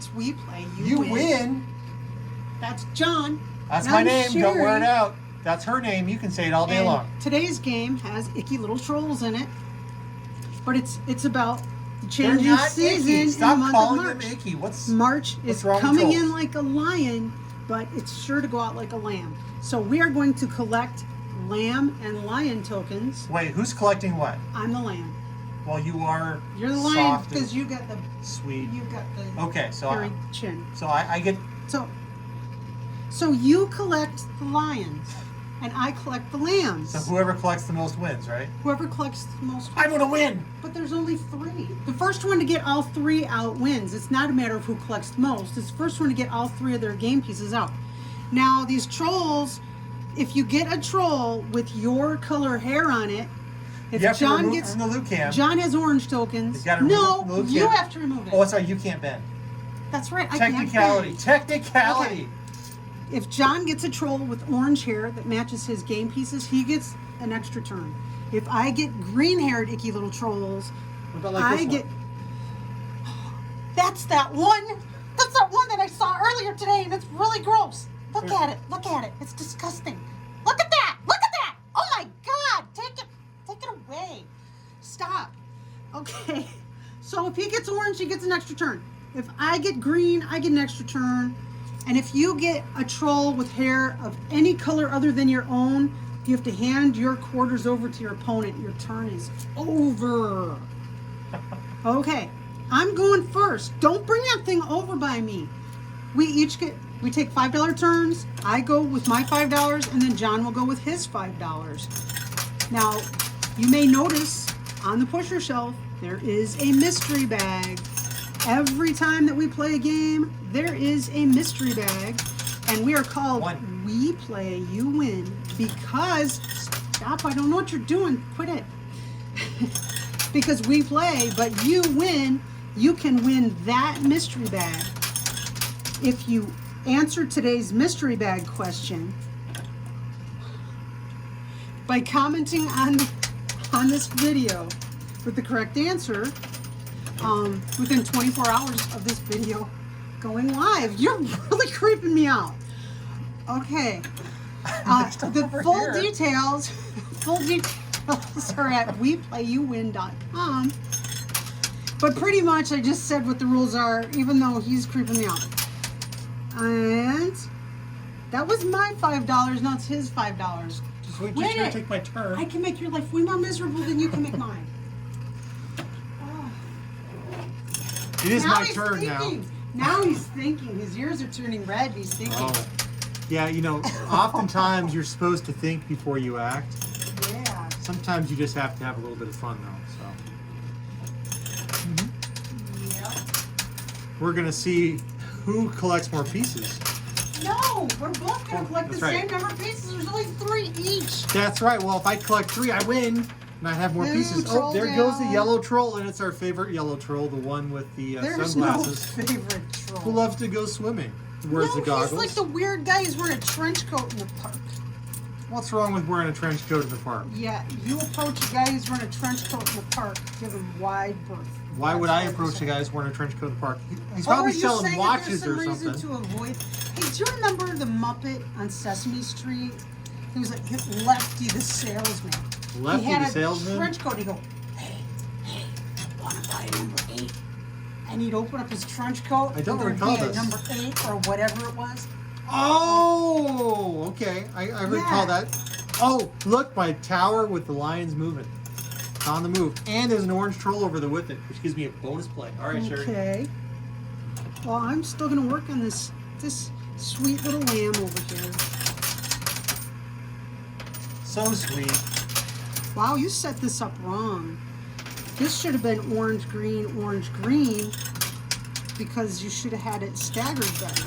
It's We Play, You Win. That's John. That's And my I'm name. Sherry. Don't wear it out. That's her name. You can say it all day And long. Today's game has icky little trolls in it, but it's about They're changing not season icky. in the Stop month calling of March. them icky. March what's is wrong with coming in trolls? like a lion, but it's sure to go out like a lamb. So we are going to collect lamb and lion tokens. Wait, who's collecting what? I'm the lamb. Well, you are. You're the lion soft because and you got the sweet. you got the Okay, so hairy chin. I get. So you collect the lions, and I collect the lambs. So whoever collects the most wins, right? Whoever collects the most. I'm gonna win. But there's only 3. The first one to get all 3 out wins. It's not a matter of who collects the most. It's the first one to get all 3 of their game pieces out. Now these trolls, if you get a troll with your color hair on it, if You have to John remove gets from the loot cam. John has orange tokens. You gotta remove it No, from the loot you cam. have to remove it. Oh, sorry, you can't bend. That's right. I Technicality. can't. Technicality. Okay. If John gets a troll with orange hair that matches his game pieces, he gets an extra turn. If I get green-haired icky little trolls, What about like I this get. one? That's that one. That's that one that I saw earlier today, and it's really gross. Look at it. Look at it. It's disgusting. Look at that. Look at that. Oh my God. Take it away. Stop. Okay. So if he gets orange, he gets an extra turn. If I get green, I get an extra turn. And if you get a troll with hair of any color other than your own, you have to hand your quarters over to your opponent. Your turn is over. Okay, I'm going first. Don't bring that thing over by me. We take $5 turns. I go with my $5, and then John will go with his $5. Now, you may notice on the pusher shelf, there is a mystery bag. Every time that we play a game, there is a mystery bag, and we are called We Play, You Win, because, stop, I don't know what you're doing, quit it. Because we play, but you win, you can win that mystery bag. If you answer today's mystery bag question by commenting on this video with the correct answer, within 24 hours of this video going live. You're really creeping me out. Okay. The full details are at WePlayYouWin.com. But pretty much I just said what the rules are, even though he's creeping me out. And that was my $5. Now it's his $5. Just wait, just gonna take my turn. I can make your life way more miserable than you can make mine. It is my turn now. Now he's thinking. His ears are turning red. He's thinking. Oh. Yeah, oftentimes you're supposed to think before you act. Yeah. Sometimes you just have to have a little bit of fun, though. So. Yep. We're going to see who collects more pieces. No, we're both going to collect the right. same number of pieces. There's only 3 each. That's right. Well, if I collect 3, I win. And I have more pieces. Oh, there goes the yellow troll, and it's our favorite yellow troll, the one with the There's sunglasses. no favorite troll. Who loves to go swimming? Wears the goggles. He's like the weird guy who's wearing a trench coat in the park. What's wrong with wearing a trench coat in the park? Yeah, you approach a guy who's wearing a trench coat in the park, give him wide berth. Why would I approach a guy who's wearing a trench coat in the park? He's probably selling watches or something. Reason to avoid. Hey, do you remember the Muppet on Sesame Street? He was like Lefty the salesman. Lefty he had the salesman? a trench coat. He'd go, hey, want to buy number 8? And he'd open up his trench coat. I don't and recall there'd be this. a number 8 or whatever it was. Oh, okay. I recall that. Oh, look, my tower with the lions moving. It's on the move. And there's an orange troll over there with it, which gives me a bonus play. All right, Sherry. Okay. Well, I'm still going to work on this sweet little lamb over here. So sweet. Wow, you set this up wrong. This should have been orange, green, because you should have had it staggered better.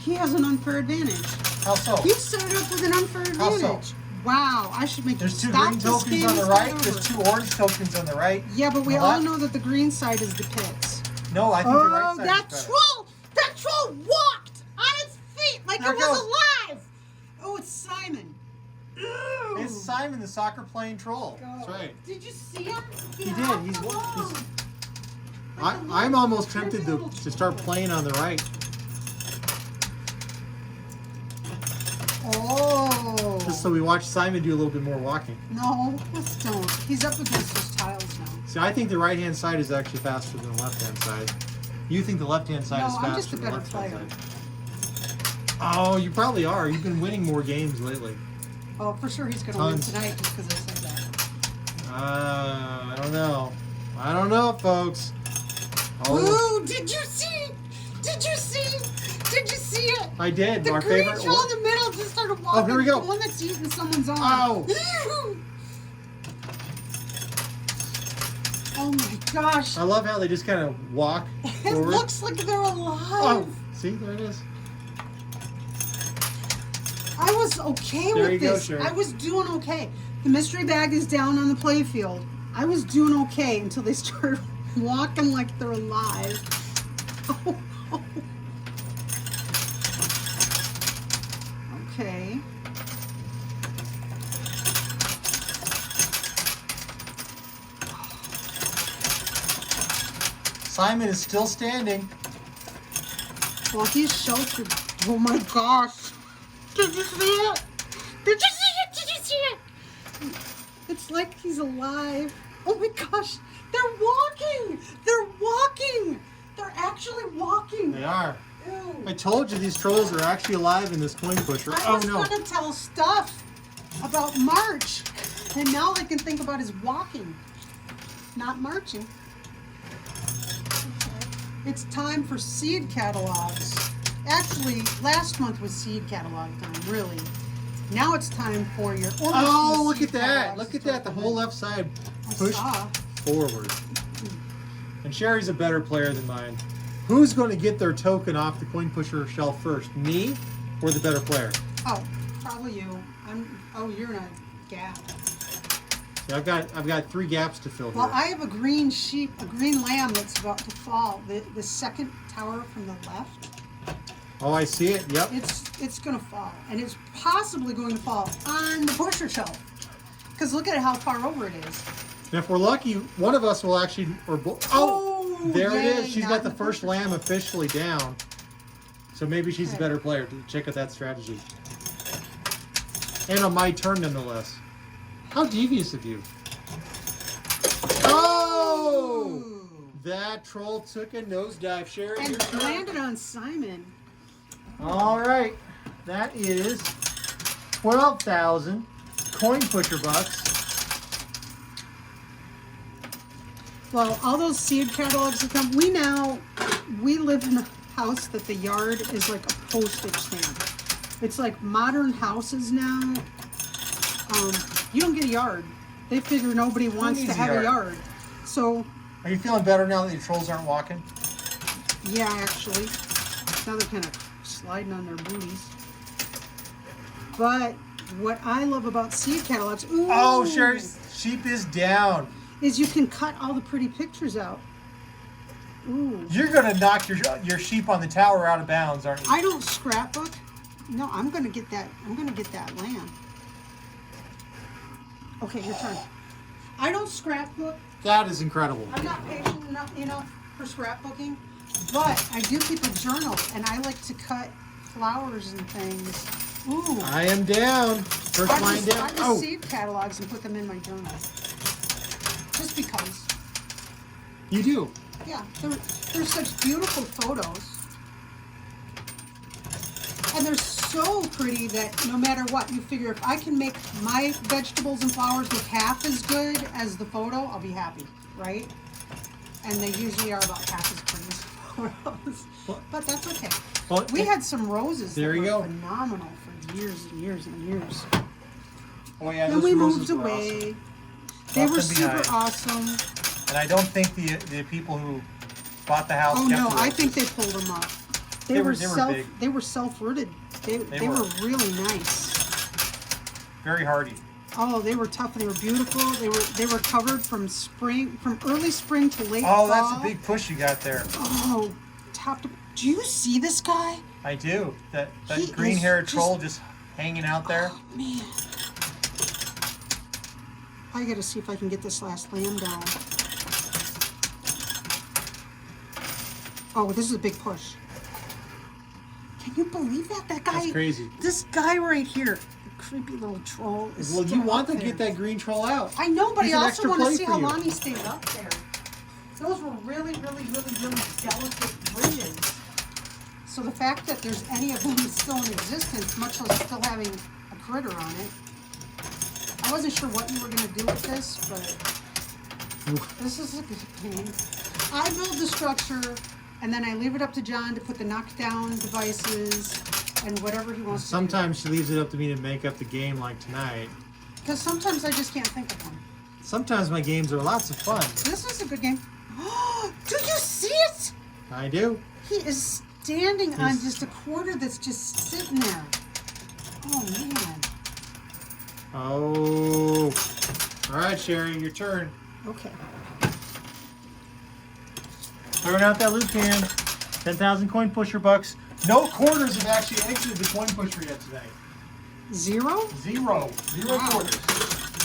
He has an unfair advantage. How so? You set it up with an unfair advantage. How so? Wow, I should make There's you 2 stop green this tokens game on the and right. start There's over. 2 orange tokens on the right. Yeah, but we On the all left. know that the green side is the pits. No, I think the right side that is better. troll! That troll walked on its feet like There it it was goes. alive! Oh, it's Simon. Ew. It's Simon, the soccer playing troll. That's right. Did you see him? He did. hopped He's along. I'm almost tempted to start playing on the right. Oh. Just so we watch Simon do a little bit more walking. No, let's don't. He's up against those tiles now. See, I think the right-hand side is actually faster than the left-hand side. You think the left-hand side is I'm just faster a than the better left-hand player. side? Oh, you probably are. You've been winning more games lately. Oh, for sure he's going to win tonight just because I said that. I don't know. I don't know, folks. Oh. Ooh, did you see? Did you see? Did you see it? I did. The Our green favorite. troll in the middle just started walking. Oh, here we go. The one that's eating someone's arm. Oh. Oh my gosh. I love how they just kind of walk It forward. looks like they're alive. Oh, see, there it is. I was okay There you with go, this. Sherry. I was doing okay. The mystery bag is down on the playfield. I was doing okay until they started walking like they're alive. Oh, oh. Okay. Simon is still standing. Well, he's sheltered. Oh my gosh. Did you see it? Did you see it? Did you see it? It's like he's alive. Oh my gosh. They're walking. They're walking. They're actually walking. They are. Ew. I told you these trolls are actually alive in this coin pusher. I Oh was no. going to tell stuff about March. And now all I can think about is walking, not marching. It's time for seed catalogs. Actually, last month was seed catalog time, really. Now it's time for your orders. Oh, look at that. Look at that. The whole left side pushed saw. forward. And Sherry's a better player than mine. Who's going to get their token off the coin pusher shelf first? Me or the better player? Oh, probably you. You're in a gap. Yeah, I've got 3 gaps to fill Well, here. I have a green sheep, a green lamb that's about to fall. The second tower from the left. Oh, I see it. Yep. It's going to fall, and it's possibly going to fall on the pusher shelf. Because look at how far over it is. And if we're lucky, one of us will actually. There it yay, is. She's not got the in first pusher lamb shelf. officially down. So maybe she's a Okay. better player. Check out that strategy. And on my turn, nonetheless. How devious of you. Oh! That troll took a nosedive, Sherry. And your turn. landed on Simon. All right. That is 12,000 coin pusher bucks. Well, all those seed catalogs have come. We live in a house that the yard is like a postage stamp. It's like modern houses now. You don't get a yard. They figure nobody wants to needs a have a yard? yard. So, Are you feeling better now that your trolls aren't walking? yeah, actually. Now they're kind of sliding on their booties. But what I love about seed catalogs, Oh, Sherry's sheep is down. is you can cut all the pretty pictures out. Ooh. You're gonna knock your sheep on the tower out of bounds, aren't you? I don't scrapbook. No, I'm gonna get that. I'm gonna get that lamb. Okay, your turn. I don't scrapbook. That is incredible. I'm not patient enough for scrapbooking, but I do keep a journal, and I like to cut flowers and things. Ooh. I am down. First line down. I just Oh, seed catalogs and put them in my journal. Just because. you do. Yeah, they're such beautiful photos. And they're so pretty that no matter what, you figure if I can make my vegetables and flowers look half as good as the photo, I'll be happy, right? And they usually are about half as pretty as photos. But that's okay. Well, We had some roses There that you were go. phenomenal for years and years and years. Oh yeah, Then those we roses moved were away. awesome. They Left were them super behind. awesome. And I don't think the people who bought the house. Oh kept no, the I roses. think they pulled them up. They were big. They were self-rooted. They were. were really nice. Very hardy. Oh, they were tough. They were beautiful. They were covered from early spring to late Oh, fall. that's a big push you got there. Oh, top to. Do you see this guy? I do. That He green-haired is troll just hanging out there. Oh, man. I gotta see if I can get this last lamb down. Oh, this is a big push. Can you believe that? That guy. That's crazy. This guy right here, the creepy little troll. Is Well, you still want up to get there. that green troll out. I know, but He's I an also extra want to play see for how you. long he stays up there. Those were really, really, really, really delicate bridges. So the fact that there's any of them still in existence, much less still having a critter on it, I wasn't sure what you were going to do with this, but this is a good game. I build the structure, and then I leave it up to John to put the knockdown devices and whatever he wants Sometimes she leaves it up to me to make up the game like tonight. Because sometimes I just can't think of one. Sometimes my games are lots of fun. This is a good game. Do you see it? I do. He is standing on just a quarter that's just sitting there. Oh, man. Oh. All right, Sherry, your turn. Okay. Throwing out that loot can. 10,000 coin pusher bucks. No quarters have actually exited the coin pusher yet today. Zero? Zero. Zero Wow. quarters.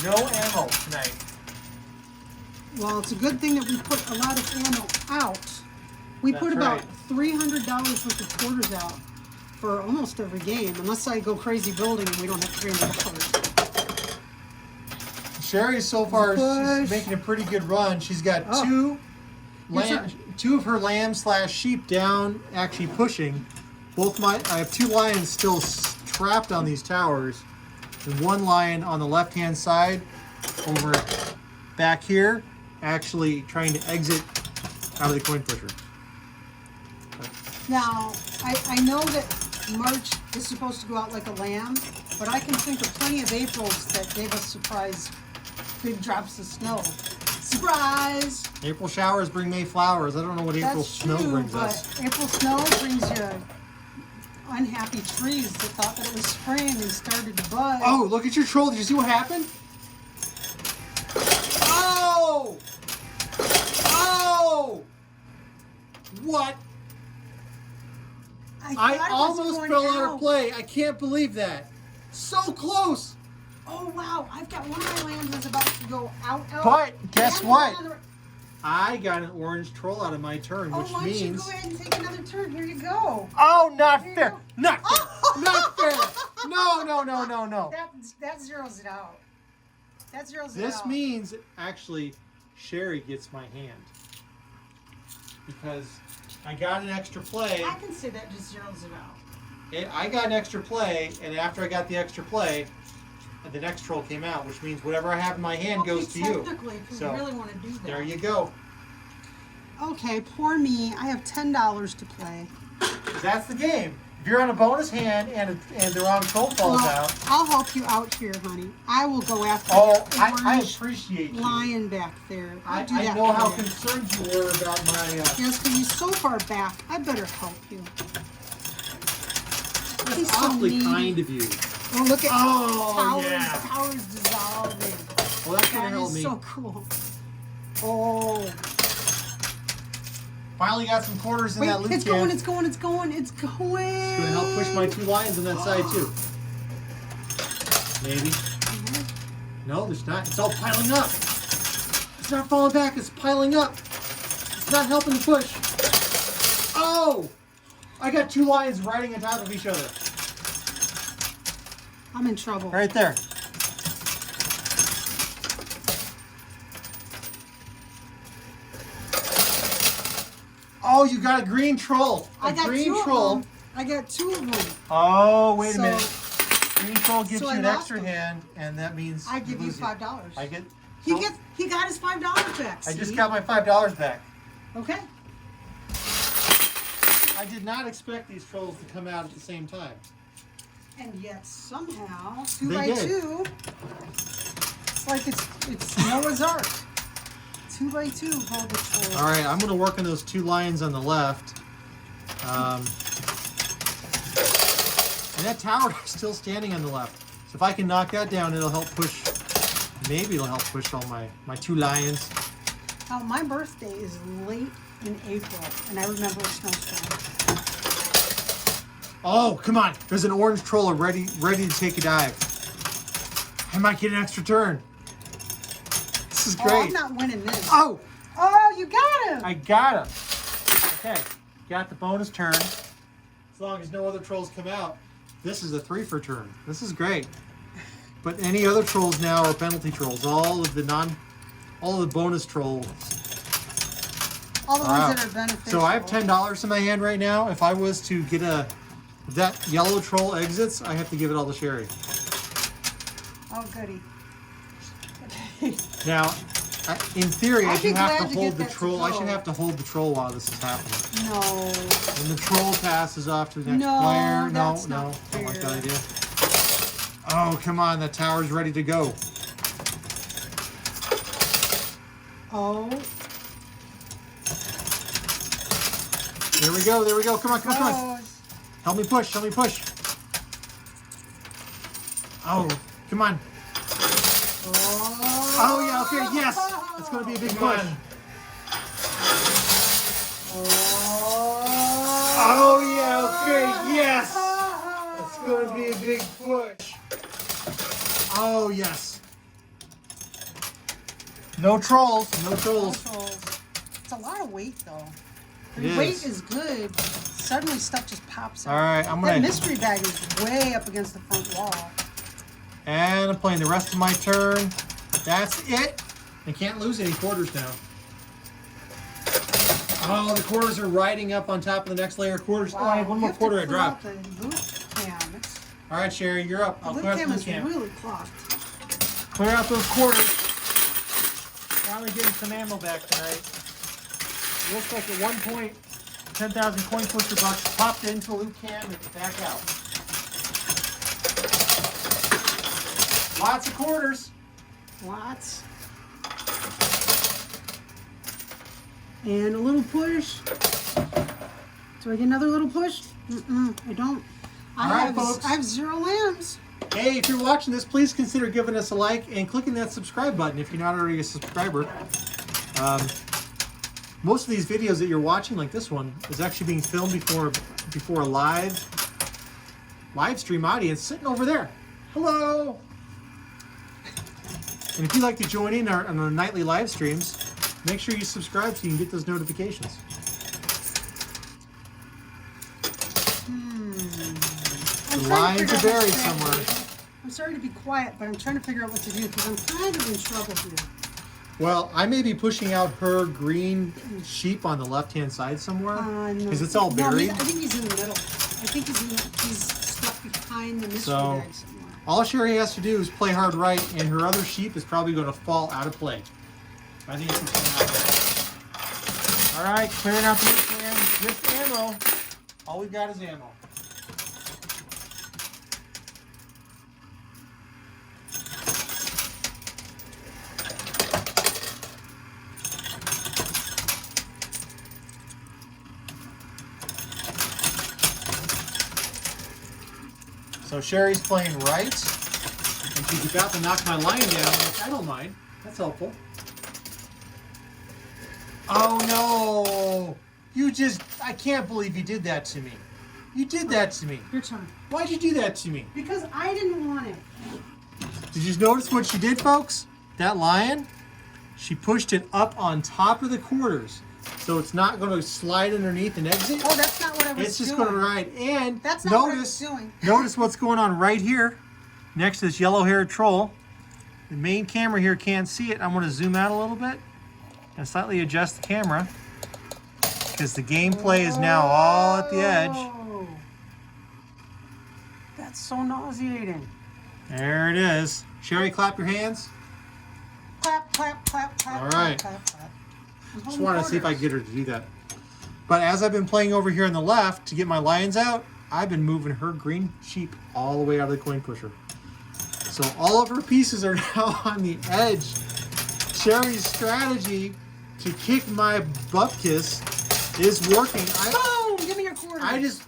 No ammo tonight. Well, it's a good thing that we put a lot of ammo out. We That's put about right. $300 worth of quarters out for almost every game, unless I go crazy building and we don't have $300. Sherry so far is Push. making a pretty good run. She's got Oh. two two of her lambs / sheep down, actually pushing. I have 2 lions still trapped on these towers, and 1 lion on the left-hand side over back here, actually trying to exit out of the coin pusher. Now, I know that March is supposed to go out like a lamb, but I can think of plenty of Aprils that gave us surprise big drops of snow. Surprise! April showers bring May flowers. I don't know what April That's snow true, brings but us. April snow brings you unhappy trees that thought that it was spring and started to bud. Oh, look at your troll. Did you see what happened? Oh! Oh! What? I thought it was almost going fell out of play. I can't believe that. So close. Oh wow! I've got one of my lambs that's about to go out. But guess and what? another- I got an orange troll out of my turn, Oh, which why don't you means. go ahead and take another turn? Here you go. Oh, not Here you fair. go. Not fair. Oh. Not fair. No, no, no, no, no. That zeroes it out. That zeroes it This out. means actually Sherry gets my hand. Because I got an extra play. I can say that just zeroes it out. I got an extra play, and after I got the extra play, the next troll came out, which means whatever I have in my hand Okay, goes to you. technically, if So, you really want to do that. there you go. Okay, poor me. I have $10 to play. That's the game. If you're on a bonus hand and the wrong troll falls out. I'll help you out here, honey. I will go after Oh, that I orange appreciate you. lion back there. I'll do I that know for how you. concerned you were about my. Yes, because he's so far back. I better help you. He's That's so awfully needy. kind of you. Oh, look at Oh, towers. yeah. Towers dissolving. Well, that's gonna That help is me. so cool. Oh. Finally got some quarters in Wait, that loot it's can. going, it's going, it's going, it's going. It's gonna help push my 2 lions on that side too. Maybe. No, there's not. It's all piling up. It's not falling back. It's piling up. It's not helping to push. Oh! I got 2 lions riding on top of each other. I'm in trouble. Right there. Oh, you got a green troll. I got green 2 troll. of them. I got 2 of them. Oh, wait a So- minute. Green troll gives so you I an lost extra them. hand, and that means I give you lose it. $5. I get. He oh, got his $5 back. I just see? got my $5 back. Okay. I did not expect these trolls to come out at the same time. And yet somehow 2 They by did. 2. It's like it's Noah's Ark. 2 by 2 hold the troll. All right, I'm going to work on those 2 lions on the left. And that tower is still standing on the left. So if I can knock that down, it'll help push. Maybe it'll help push all my 2 lions. Now, my birthday is late in April, and I remember a snowstorm. Oh, come on. There's an orange troll ready to take a dive. I might get an extra turn. This is Oh, great. I'm not winning this. Oh, Oh, you got him! I got him. Okay. got the bonus turn. As long as no other trolls come out. This is a 3 for turn. This is great. But any other trolls now are penalty trolls. All of the bonus trolls. All the ones that are beneficial. So I have $10 in my hand right now. If I was to get if that yellow troll exits, I have to give it all to Sherry. Oh, goody. Now, in theory, I I'd be should have glad to to hold get the that to troll. I go. should have to hold the troll while this is happening. No. When the troll passes off to the next No, player. that's No, not don't like fair. that idea. Oh, come on, the tower's ready to go. Oh. There we go, there we go. Come on, come on, come on. Oh. Help me push, help me push. Oh, come on. Oh, yeah, okay, yes. It's going to be a big push. Oh, yeah, okay, yes. It's going to be a big push. Oh, yes. No trolls, no trolls. It's a lot of weight, though. It The is. weight is good. Suddenly stuff just pops out. All right, I'm That going to... mystery bag is way up against the front wall. And I'm playing the rest of my turn. That's it. I can't lose any quarters now. Oh, the quarters are riding up on top of the next layer of quarters. Oh, I have one more quarter I dropped. The loot cam. All right, Sherry, you're up. I'll The clear loot out cam the is loot cam. really clogged. Clear out those quarters. Finally getting some ammo back tonight. Looks like at one point, 10,000 coin pusher bucks popped into the loot cam and back out. Lots of quarters. Lots. And a little push. Do I get another little push? I don't. All right, folks. I have 0 lambs. Hey, if you're watching this, please consider giving us a like and clicking that subscribe button if you're not already a subscriber. Most of these videos that you're watching, like this one, is actually being filmed before a live stream audience sitting over there. Hello. And if you'd like to join in on our nightly live streams, make sure you subscribe so you can get those notifications. The lines are buried somewhere. I'm sorry to be quiet, but I'm trying to figure out what to do because I'm kind of in trouble here. Well, I may be pushing out her green sheep on the left-hand side somewhere No. because it's all No, buried. I think he's in the middle. I think he's stuck behind the mystery So- bag somewhere. All Sherry has to do is play hard right, and her other sheep is probably going to fall out of play. I think it's what's going to happen. All right, clearing out the loot cam. Just ammo. All we've got is ammo. So Sherry's playing right, and she's about to knock my lion down, which I don't mind. That's helpful. Oh no! I can't believe you did that to me. You did that to me. Your turn. Why'd you do that to me? Because I didn't want it. Did you notice what she did, folks? That lion, she pushed it up on top of the quarters. So it's not going to slide underneath and exit. Oh, that's not what I was doing. It's just going to ride. And That's not what I was doing. Notice what's going on right here next to this yellow-haired troll. The main camera here can't see it. I'm going to zoom out a little bit and slightly adjust the camera because the gameplay is now all at the edge. Oh. That's so nauseating. There it is. Sherry, clap your hands. Clap, clap, clap, clap. All right. Clap, clap, clap. Just want to see if I can get her to do that. But as I've been playing over here on the left to get my lions out, I've been moving her green sheep all the way out of the coin pusher. So all of her pieces are now on the edge. Sherry's strategy to kick my butt kiss is working. Boom! Give me your quarter. I just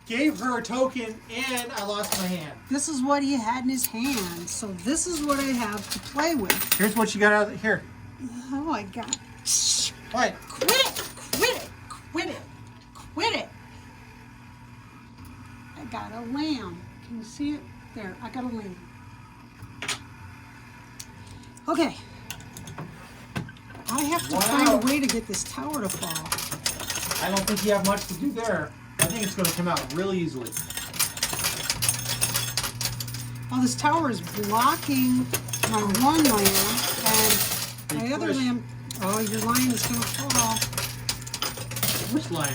gave her a token and I lost my hand. This is what he had in his hand, so this is what I have to play with. Here's what you got out of here. Oh my God. What? Quit it! Quit it! Quit it! Quit it! I got a lamb. Can you see it? There, I got a lamb. Okay. I have to find a way to get this tower to fall. I don't think you have much to do there. I think it's going to come out really easily. Oh, this tower is blocking my one lamb, and my other lamb. Oh, your lion is going to fall. Which lion?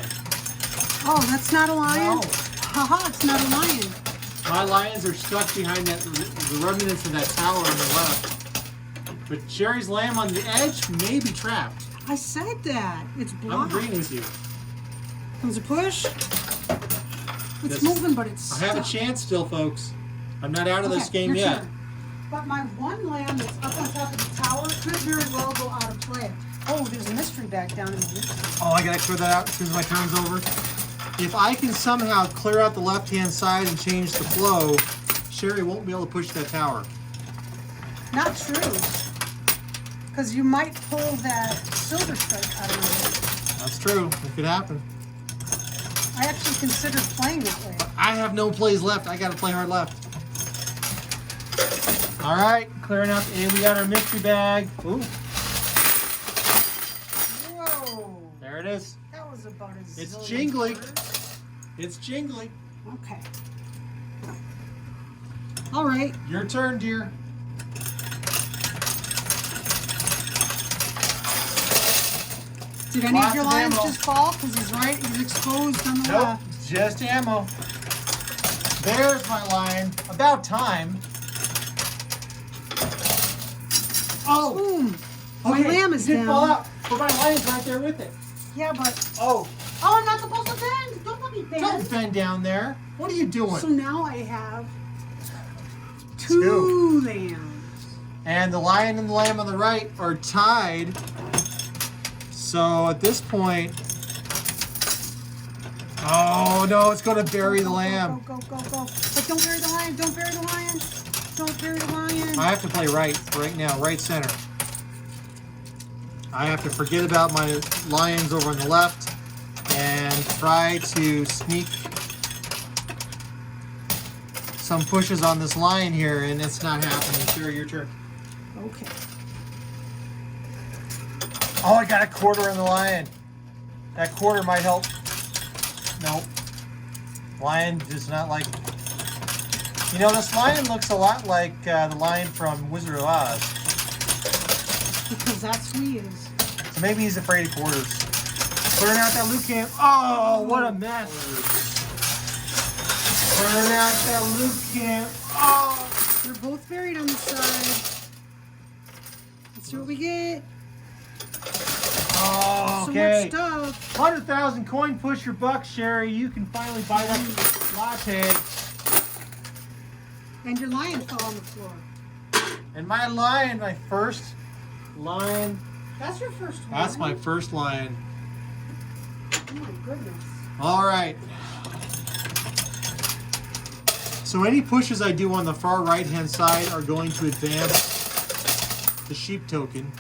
Oh, that's not a lion? No. Haha, it's not a lion. My lions are stuck behind the remnants of that tower on the left. But Sherry's lamb on the edge may be trapped. I said that. It's I'm blocked. agreeing with you. Comes a push. It's This- moving, but it's I have a stuck. chance still, folks. I'm not out of this game your yet. turn. But my one lamb that's up on top of the tower could very well go out of play. Oh, there's a mystery bag down in the mystery. Oh, I gotta clear that out as soon as my turn's over. If I can somehow clear out the left-hand side and change the flow, Sherry won't be able to push that tower. Not true. Because you might pull that silver strike out of it. That's true. It could happen. I actually considered playing that way. I have no plays left. I gotta play hard left. All right, clearing out. And we got our mystery bag. Ooh, Whoa. there it is. That was about as It's zillion jingly. birds. It's jingly. Okay. All right. Your turn, dear. Did any Lots of your of lions ammo. just fall? Because he's exposed on the Nope, left. just ammo. There's my lion. About time. Oh, Boom. My okay, lamb is it did down. fall out, but my lion's right there with it. Yeah, but Oh, I'm not supposed to bend. Don't let me bend. don't bend down there. What are you doing? So now I have two lambs. And the lion and the lamb on the right are tied. So at this point, oh no, it's going to bury the lamb. Go. But don't bury the lion. Don't bury the lion. Don't bury the lion. I have to play right now, right center. I have to forget about my lions over on the left and try to sneak some pushes on this lion here, and it's not happening. Sure, your turn. Okay. Oh, I got a quarter on the lion. That quarter might help. Nope. Lion does not like it. You know, this lion looks a lot like the lion from Wizard of Oz. Because that's who he is. So maybe he's afraid of quarters. Clearing out that loot camp. Oh, what a mess. Clearing out that loot camp. Oh. They're both buried on the side. Let's see what we get. Oh, So okay. much stuff. 100,000 coin pusher bucks, Sherry. You can finally buy that latte. And your lion fell on the floor. And my lion, my first lion. That's your first one. That's my first lion. Oh my goodness. All right. So any pushes I do on the far right-hand side are going to advance the sheep token.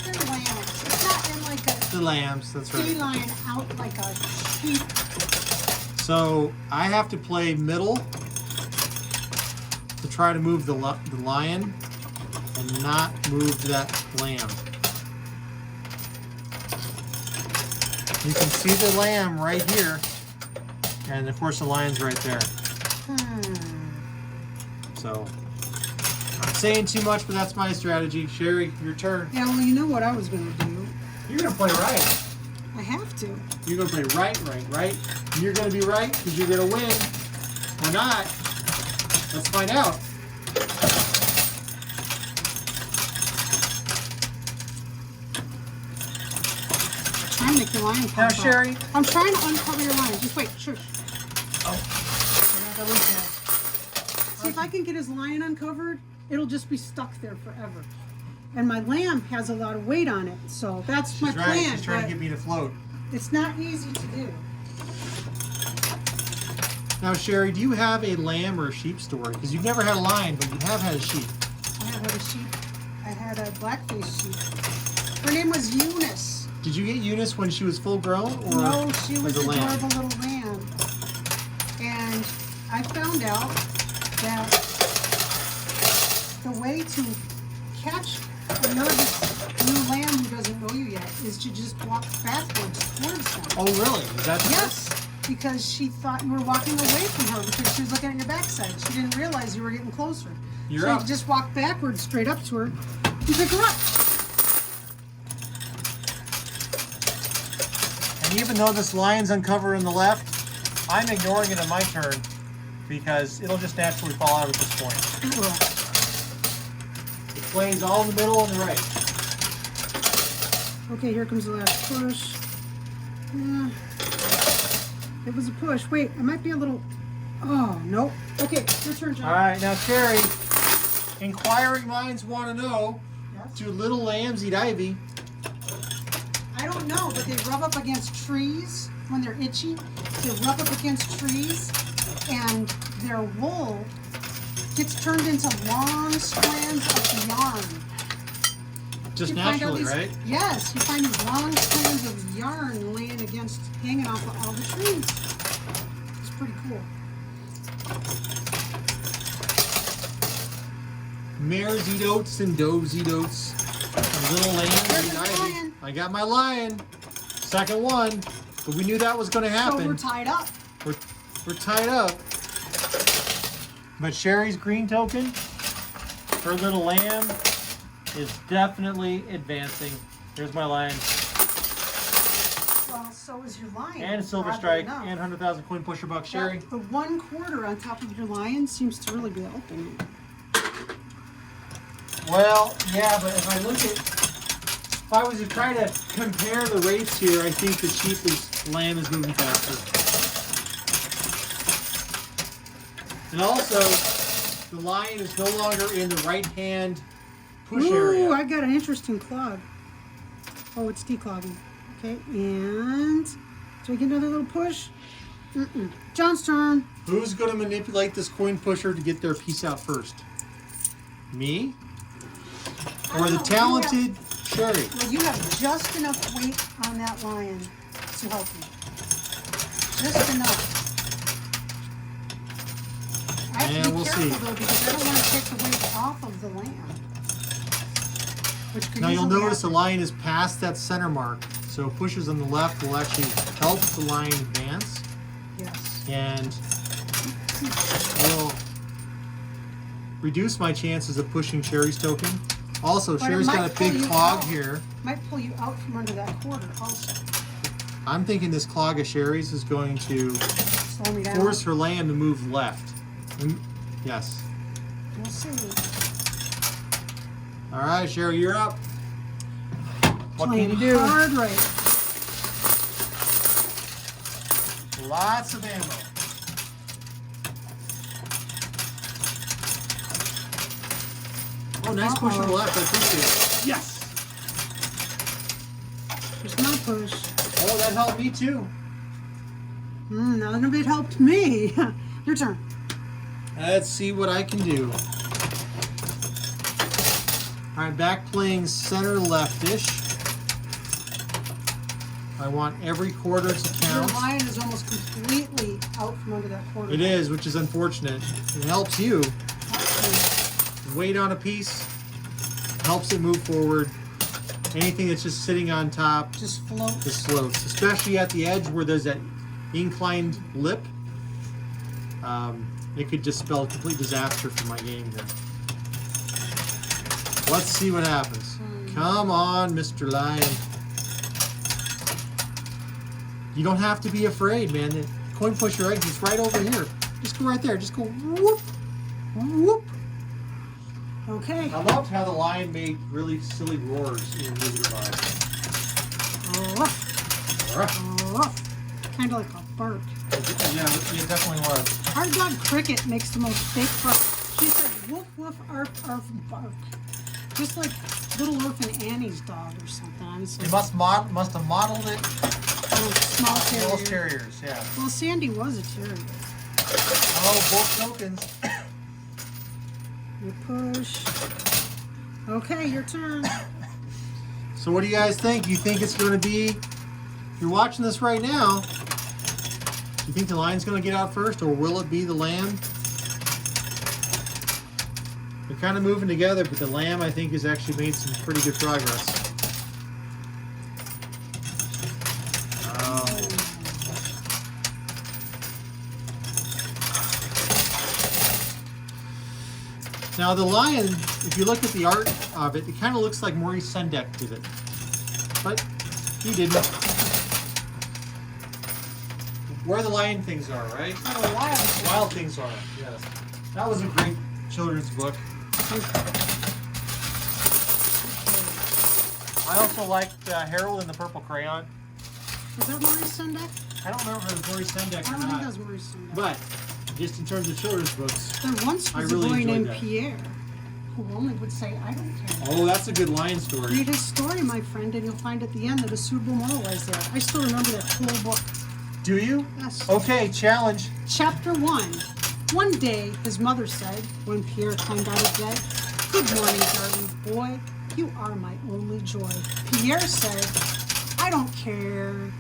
They're lambs. It's not in like a The lambs, that's right. feline out like a sheep. So I have to play middle to try to move the lion and not move that lamb. You can see the lamb right here, and of course the lion's right there. So I'm saying too much, but that's my strategy. Sherry, your turn. Yeah, well, you know what I was going to do. You're gonna play right. I have to. You're gonna play right. And you're gonna be right because you're gonna win. Or not. Let's find out. Trying to make your lion pop Now, out. Sherry. I'm trying to uncover your lion. Just wait. Shush. See, if I can get his lion uncovered, it'll just be stuck there forever. And my lamb has a lot of weight on it, so that's my She's right. plan. She's trying to but get me to float. it's not easy to do. Now, Sherry, do you have a lamb or a sheep story? Because you've never had a lion, but you have had a sheep. I had a sheep. I had a black-faced sheep. Her name was Eunice. Did you get Eunice when she was full grown, or No, she was as a a lamb? adorable little lamb. And I found out that the way to catch a nervous new lamb who doesn't know you yet, is to just walk backwards towards them. Oh, really? Is that the Yes, because she thought you were walking away from her because she was looking at your backside. She didn't realize you were getting closer. You're so up. you just walk backwards straight up to her and pick her up. And even though this lion's uncovering the left, I'm ignoring it on my turn because it'll just naturally fall out at this point. It will. It plays all in the middle and the right. Okay, here comes the last push. It was a push. Wait, I might be a little... Oh, nope. Okay, your turn, John. All right, now Sherry, inquiring minds want to know, Yes? do little lambs eat ivy? I don't know, but they rub up against trees when they're itchy. They rub up against trees, and their wool gets turned into long strands of yarn. Just You find all naturally, these- right? Yes, you find these long strands of yarn laying against, hanging off of all the trees. It's pretty cool. Mares eat oats and doves eat oats. And little lambs There's eat the ivy. lion. I got my lion. Second one. But we knew that was going to happen. So we're tied up. We're tied up. But Sherry's green token, her little lamb, is definitely advancing. Here's my lion. Well, so is your lion. And a silver oddly strike enough. and 100,000 coin pusher buck. Sherry. The 1 quarter on top of your lion seems to really be helping. Well, yeah, but if I look at, if I was to try to compare the rates here, I think the cheapest lamb is moving faster. And also, the lion is no longer in the right hand push area. Ooh, I got an interesting clog. Oh, it's declogging. Okay, and do I get another little push? Mm-mm. John's turn. Who's going to manipulate this coin pusher to get their piece out first? Me? I Or don't the know, talented Sherry? Well, you have just enough weight on that lion to help you. Just enough. I have to And be we'll careful see. though because I don't want to take the weight off of the lamb. Which could Now you'll easily notice the happen. lion is past that center mark, so pushes on the left will actually help the lion advance Yes. and will reduce my chances of pushing Sherry's token. Also, But it Sherry's might got a pull big you clog out. here. Might pull you out from under that quarter also. I'm thinking this clog of Sherry's is going to Slow me down. force her lamb to move left. Yes. We'll see. All right, Sherry, you're up. What Playing can you do? hard right. Lots of ammo. Oh, nice push on the left. I appreciate it. Yes. There's my push. Oh, that helped me too. None of it helped me. Your turn. Let's see what I can do. All right, back playing center leftish. I want every quarter to Your count. lion is almost completely out from under that quarter. It is, which is unfortunate. It helps you. Weight on a piece helps it move forward. Anything that's just sitting on top Just float. just floats, especially at the edge where there's that inclined lip. It could just spell complete disaster for my game here. Let's see what happens. Come on, Mr. Lion. You don't have to be afraid, man. The coin pusher egg is right over here. Just go right there. Just go whoop, whoop. Okay. I loved how the lion made really silly roars in Wizard of Oz. Kind of like a bark. Yeah, it definitely was. Our dog Cricket makes the most fake bark. She said woof woof arf arf bark. Just like Little Orphan Annie's dog or something. Honestly. They must have modeled it. Small terrier. Those terriers, yeah. Well, Sandy was a terrier. Oh, both tokens. You push. Okay, your turn. So what do you guys think? You think it's going to be, if you're watching this right now, you think the lion's going to get out first, or will it be the lamb? They're kind of moving together, but the lamb, I think, has actually made some pretty good progress. Now the lion, if you look at the art of it, it kind of looks like Maurice Sendak did it. But he didn't. Where the lion things are, right? Oh, Wild things are, yes. That was a great children's book. I also liked Harold and the Purple Crayon. Is that Maurice Sendak? I don't remember if it was Maurice Sendak I or don't think not. that was Maurice Sendak. But just in terms of children's books, There once was I really a boy enjoyed named that. Pierre who only would say, I don't care. oh, that's a good lion story. Read his story, my friend, and you'll find at the end that a suitable moral lies there. I still remember that whole book. Do you? Yes. Okay, challenge. Chapter 1. One day, his mother said, when Pierre climbed out of bed, "Good morning, darling boy. You are my only joy." Pierre said, "I don't care.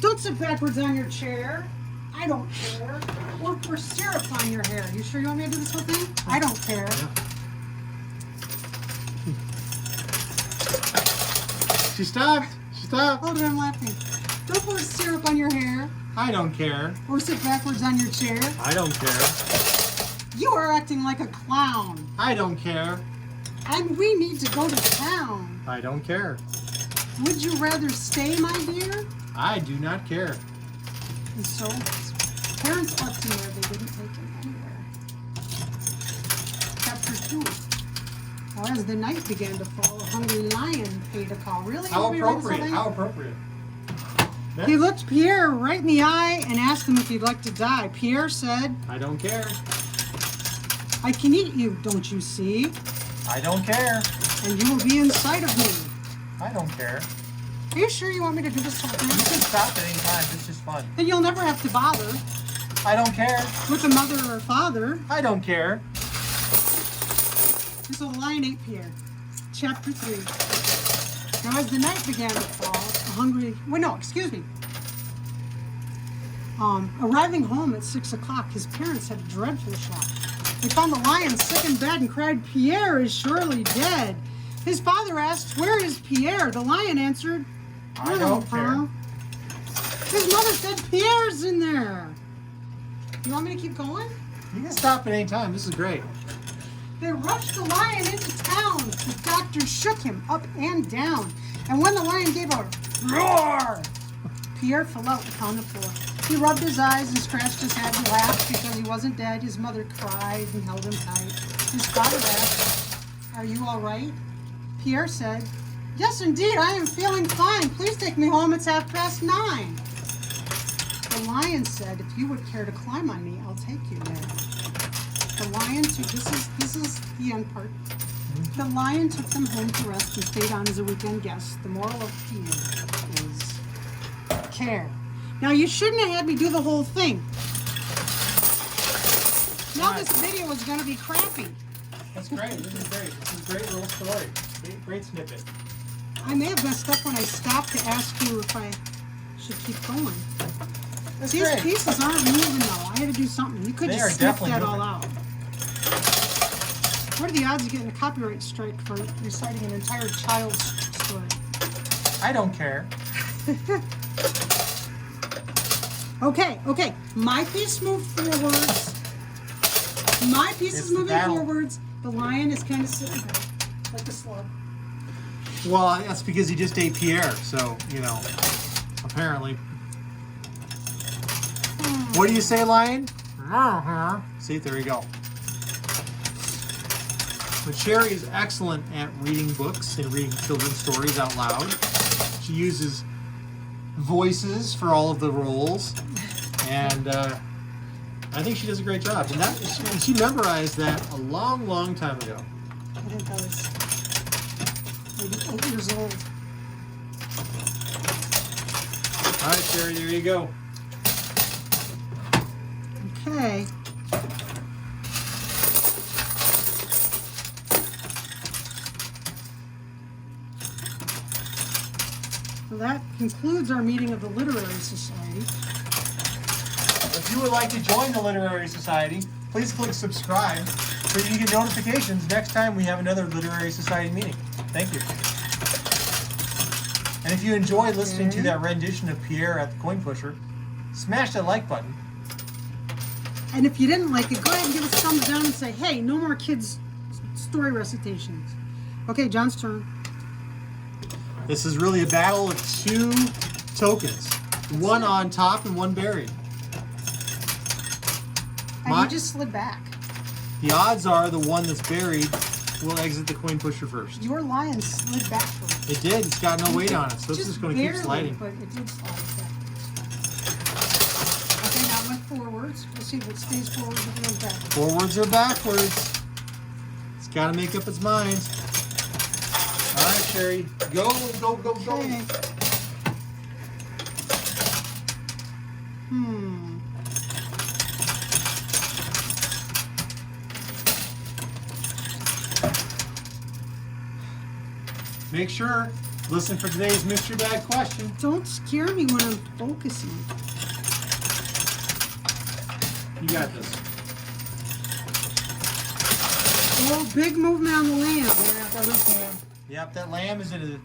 Don't sit backwards on your chair. I don't care. Or pour syrup on your hair. You sure you want me to do this whole thing? I don't care." Yeah. She stopped. She stopped. Oh, I'm laughing. Don't pour syrup on your hair. I don't care. Or sit backwards on your chair. I don't care. You are acting like a clown. I don't care. And we need to go to town. I don't care. Would you rather stay, my dear? I do not care. And so, parents left him there. They didn't take him anywhere. Chapter 2. Well, as the night began to fall, a hungry lion paid a call. Really? How You want me to read appropriate. something? How appropriate. He looked Pierre right in the eye and asked him if he'd like to die. Pierre said, I don't care. "I can eat you, don't you see? I don't care. And you will be inside of me." I don't care. Are you sure you want me to do this whole You thing? can stop at any time. It's just fun. Then you'll never have to bother I don't care. with a mother or a father. I don't care. And so the lion ate Pierre. Chapter 3. Now as the night began to fall, arriving home at 6 o'clock, his parents had a dreadful shock. They found the lion sick in bed and cried, "Pierre is surely dead." His father asked, "Where is Pierre?" The lion answered, I don't care. His mother said, "Pierre's in there." You want me to keep going? You can stop at any time. This is great. They rushed the lion into town. The doctor shook him up and down. And when the lion gave a roar, Pierre fell out upon the floor. He rubbed his eyes and scratched his head and laughed because he wasn't dead. His mother cried and held him tight. His father asked, "Are you all right?" Pierre said, "Yes, indeed, I am feeling fine. Please take me home. It's 9:30. The lion said, "If you would care to climb on me, I'll take you there." The lion took, this is the end part. The lion took them home to rest and stayed on as a weekend guest. The moral of Pierre is care. Now you shouldn't have had me do the whole thing. Now this video is going to be crappy. That's great. This is great. This is a great little story. Great snippet. I may have messed up when I stopped to ask you if I should keep going. That's These great. pieces aren't moving though. I had to do something. You could They just are snip definitely that all moving. out. What are the odds of getting a copyright strike for reciting an entire child's story? I don't care. Okay. My piece moved forwards. My piece It's is the moving battle. forwards. The lion is kind of sitting back, like a slug. Well, that's because he just ate Pierre. So, apparently. What do you say, lion? See, there you go. But Sherry is excellent at reading books and reading children's stories out loud. She uses voices for all of the roles, and I think she does a great job. And she memorized that a long, long time ago. I think I was maybe 8 years old. All right, Sherry, there you go. Okay. Well, that concludes our meeting of the Literary Society. If you would like to join the Literary Society, please click subscribe so you get notifications next time we have another Literary Society meeting. Thank you. And if you enjoyed listening to that rendition of Pierre at the Coin Pusher, smash that like button. And if you didn't like it, go ahead and give us a thumbs down and say, hey, no more kids story recitations. Okay, John's turn. This is really a battle of two tokens. One on top and one buried. And you just slid back. The odds are the one that's buried will exit the coin pusher first. Your lion slid back for it. It did. It's got no weight on it, so it's just going to keep Barely, sliding. but it did slide back. Okay, now it went forwards. Let's see if it stays forwards or goes back. Forwards or backwards. It's got to make up its mind. All right, Sherry. Go, go, go, go. Okay. Make sure, listen for today's mystery bag question. Don't scare me when I'm focusing. You got this. Oh, big movement on the lamb. Yep, that lamb is making good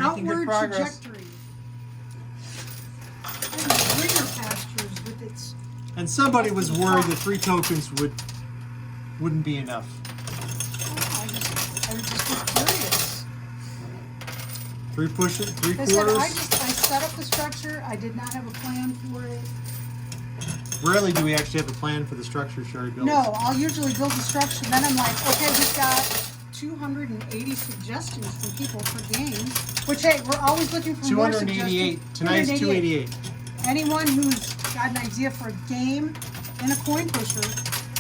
Outward progress. trajectory. And greener pastures with its... And somebody was worried that 3 tokens wouldn't be enough. I was just curious. 3 push it, 3 I said, quarters. I set up the structure. I did not have a plan for it. Rarely do we actually have a plan for the structure Sherry builds. No, I'll usually build the structure. Then I'm like, okay, we've got 280 suggestions from people per game. Which, hey, we're always looking for more suggestions. 288. Tonight's 288. Anyone who's got an idea for a game and a coin pusher,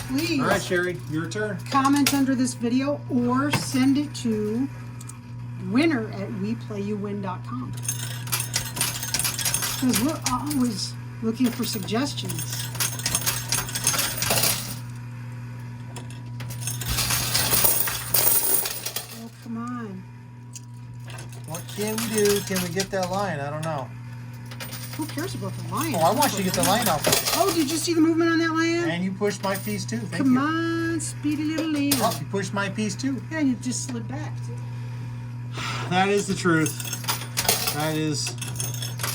please. All right, Sherry, your turn. Comment under this video or send it to winner@weplayuwin.com. Because we're always looking for suggestions. Oh, come on. What can we do? Can we get that line? I don't know. Who cares about the lion? Oh, I want you to get the line out. Oh, did you see the movement on that lion? And you pushed my piece too. Thank Come you. on, speedy little lamb. Oh, you pushed my piece too. Yeah, and you just slid back. That is the truth. That is.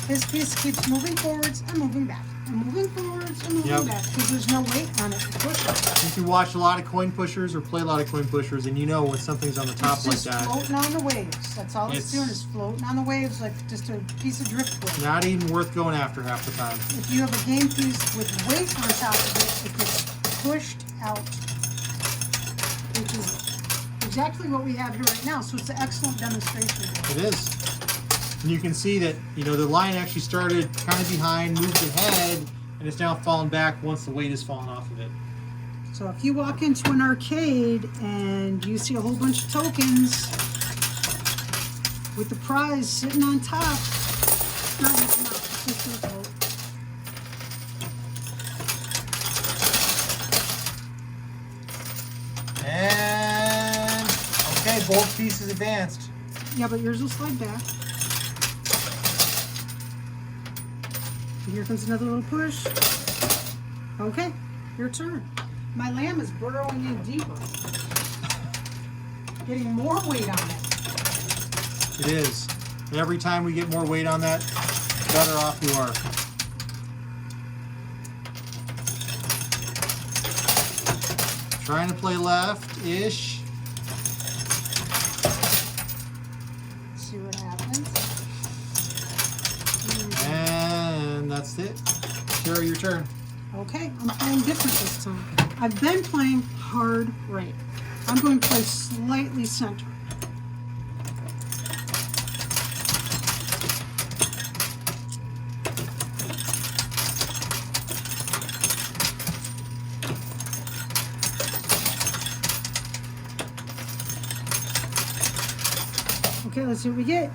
His piece keeps moving forwards and moving back. And moving forwards and moving back. Because there's no weight on it to push it. You can watch a lot of coin pushers or play a lot of coin pushers, and you know when something's on the top It's like just that. floating on the waves. That's all it's doing is floating on the waves like just a piece of driftwood. Not even worth going after half the time. If you have a game piece with weight on top of it, it gets pushed out. Which is exactly what we have here right now. So it's an excellent demonstration. It is. And you can see that, the line actually started kind of behind, moved ahead, and it's now fallen back once the weight has fallen off of it. So if you walk into an arcade and you see a whole bunch of tokens with the prize sitting on top, not looking up, it's just your vote. And, okay, both pieces advanced. Yeah, but yours will slide back. And here comes another little push. Okay, your turn. My lamb is burrowing in deeper. Getting more weight on it. It is. Every time we get more weight on that, the better off you are. Trying to play left-ish. See what happens. And that's it. Sherry, your turn. Okay, I'm playing different this time. I've been playing hard right. I'm going to play slightly center. Okay, let's see what we get.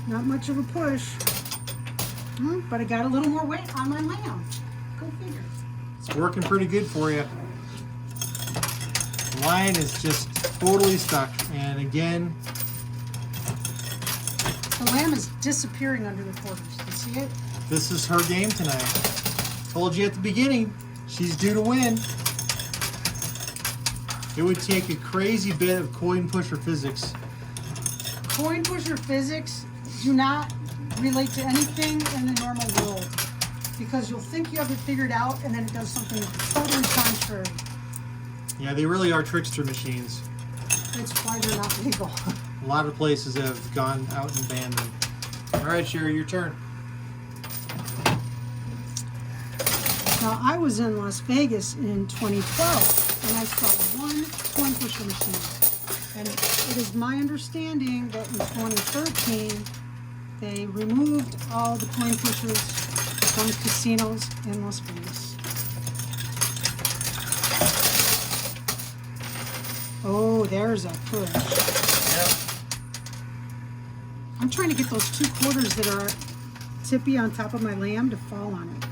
Not much of a push. But I got a little more weight on my lamb. Go figure. It's working pretty good for you. The line is just totally stuck. And again, the lamb is disappearing under the quarters. You see it? this is her game tonight. Told you at the beginning, she's due to win. It would take a crazy bit of coin pusher physics. Coin pusher physics do not relate to anything in the normal world, because you'll think you have it figured out and then it does something totally contrary. Yeah, they really are trickster machines. That's why they're not legal. A lot of places have gone out and banned them. All right, Sherry, your turn. Now, I was in Las Vegas in 2012, and I saw one coin pusher machine. And it is my understanding that in 2013, they removed all the coin pushers from casinos in Las Vegas. Oh, there's a push. Yep. I'm trying to get those 2 quarters that are tippy on top of my lamb to fall on it.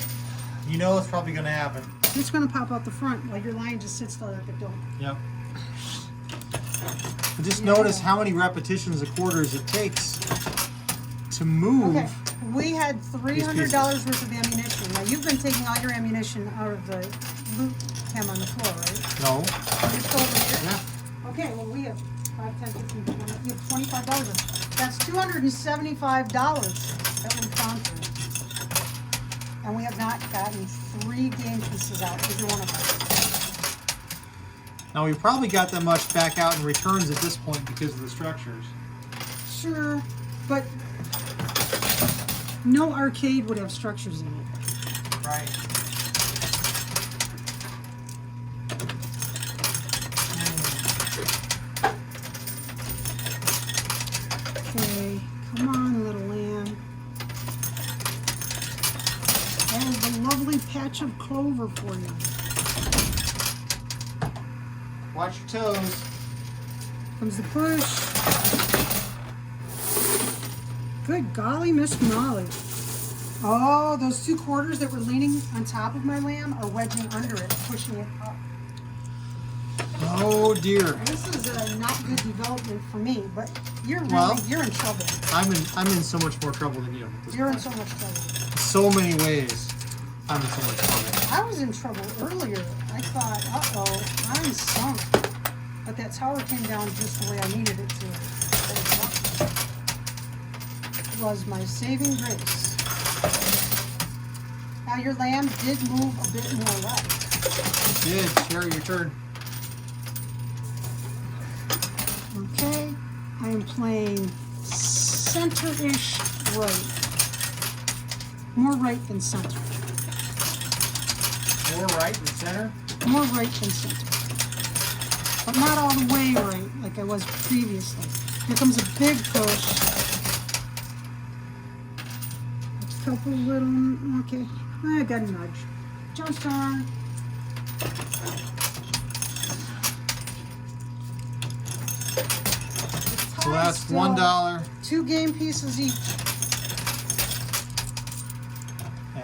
You know it's probably going to happen. It's going to pop out the front while your lion just sits there like a dome. Yep. But just notice how many repetitions of quarters it takes to move. Okay, we had $300 worth of ammunition. Now, you've been taking all your ammunition out of the loot cam on the floor, right? No. You're still over here? Yeah. Okay, well, we have 5, 10, 15, 20, you have $25. That's $275 that we found for you. And we have not gotten 3 game pieces out, either one of them. Now we probably got that much back out in returns at this point because of the structures. Sure, but no arcade would have structures in it. Right. Okay, come on, little lamb. There's a lovely patch of clover for you. Watch your toes. Comes the push. Good golly, Miss Molly. Oh, those 2 quarters that were leaning on top of my lamb are wedging under it, pushing it up. Oh dear. This is a not good development for me, but you're in trouble. I'm in so much more trouble than you. At this You're in point. so much trouble. So many ways. I'm in so much trouble. I was in trouble earlier. I thought, uh-oh, I'm sunk. But that tower came down just the way I needed it to. It was my saving grace. Now your lamb did move a bit more left. It did. Sherry, your turn. Okay, I am playing center-ish right. More right than center. More right than center. More right than center. But not all the way right, like I was previously. Here comes a big push. A couple little, okay. I got a nudge. John's turn. So that's $1. 2 game pieces each.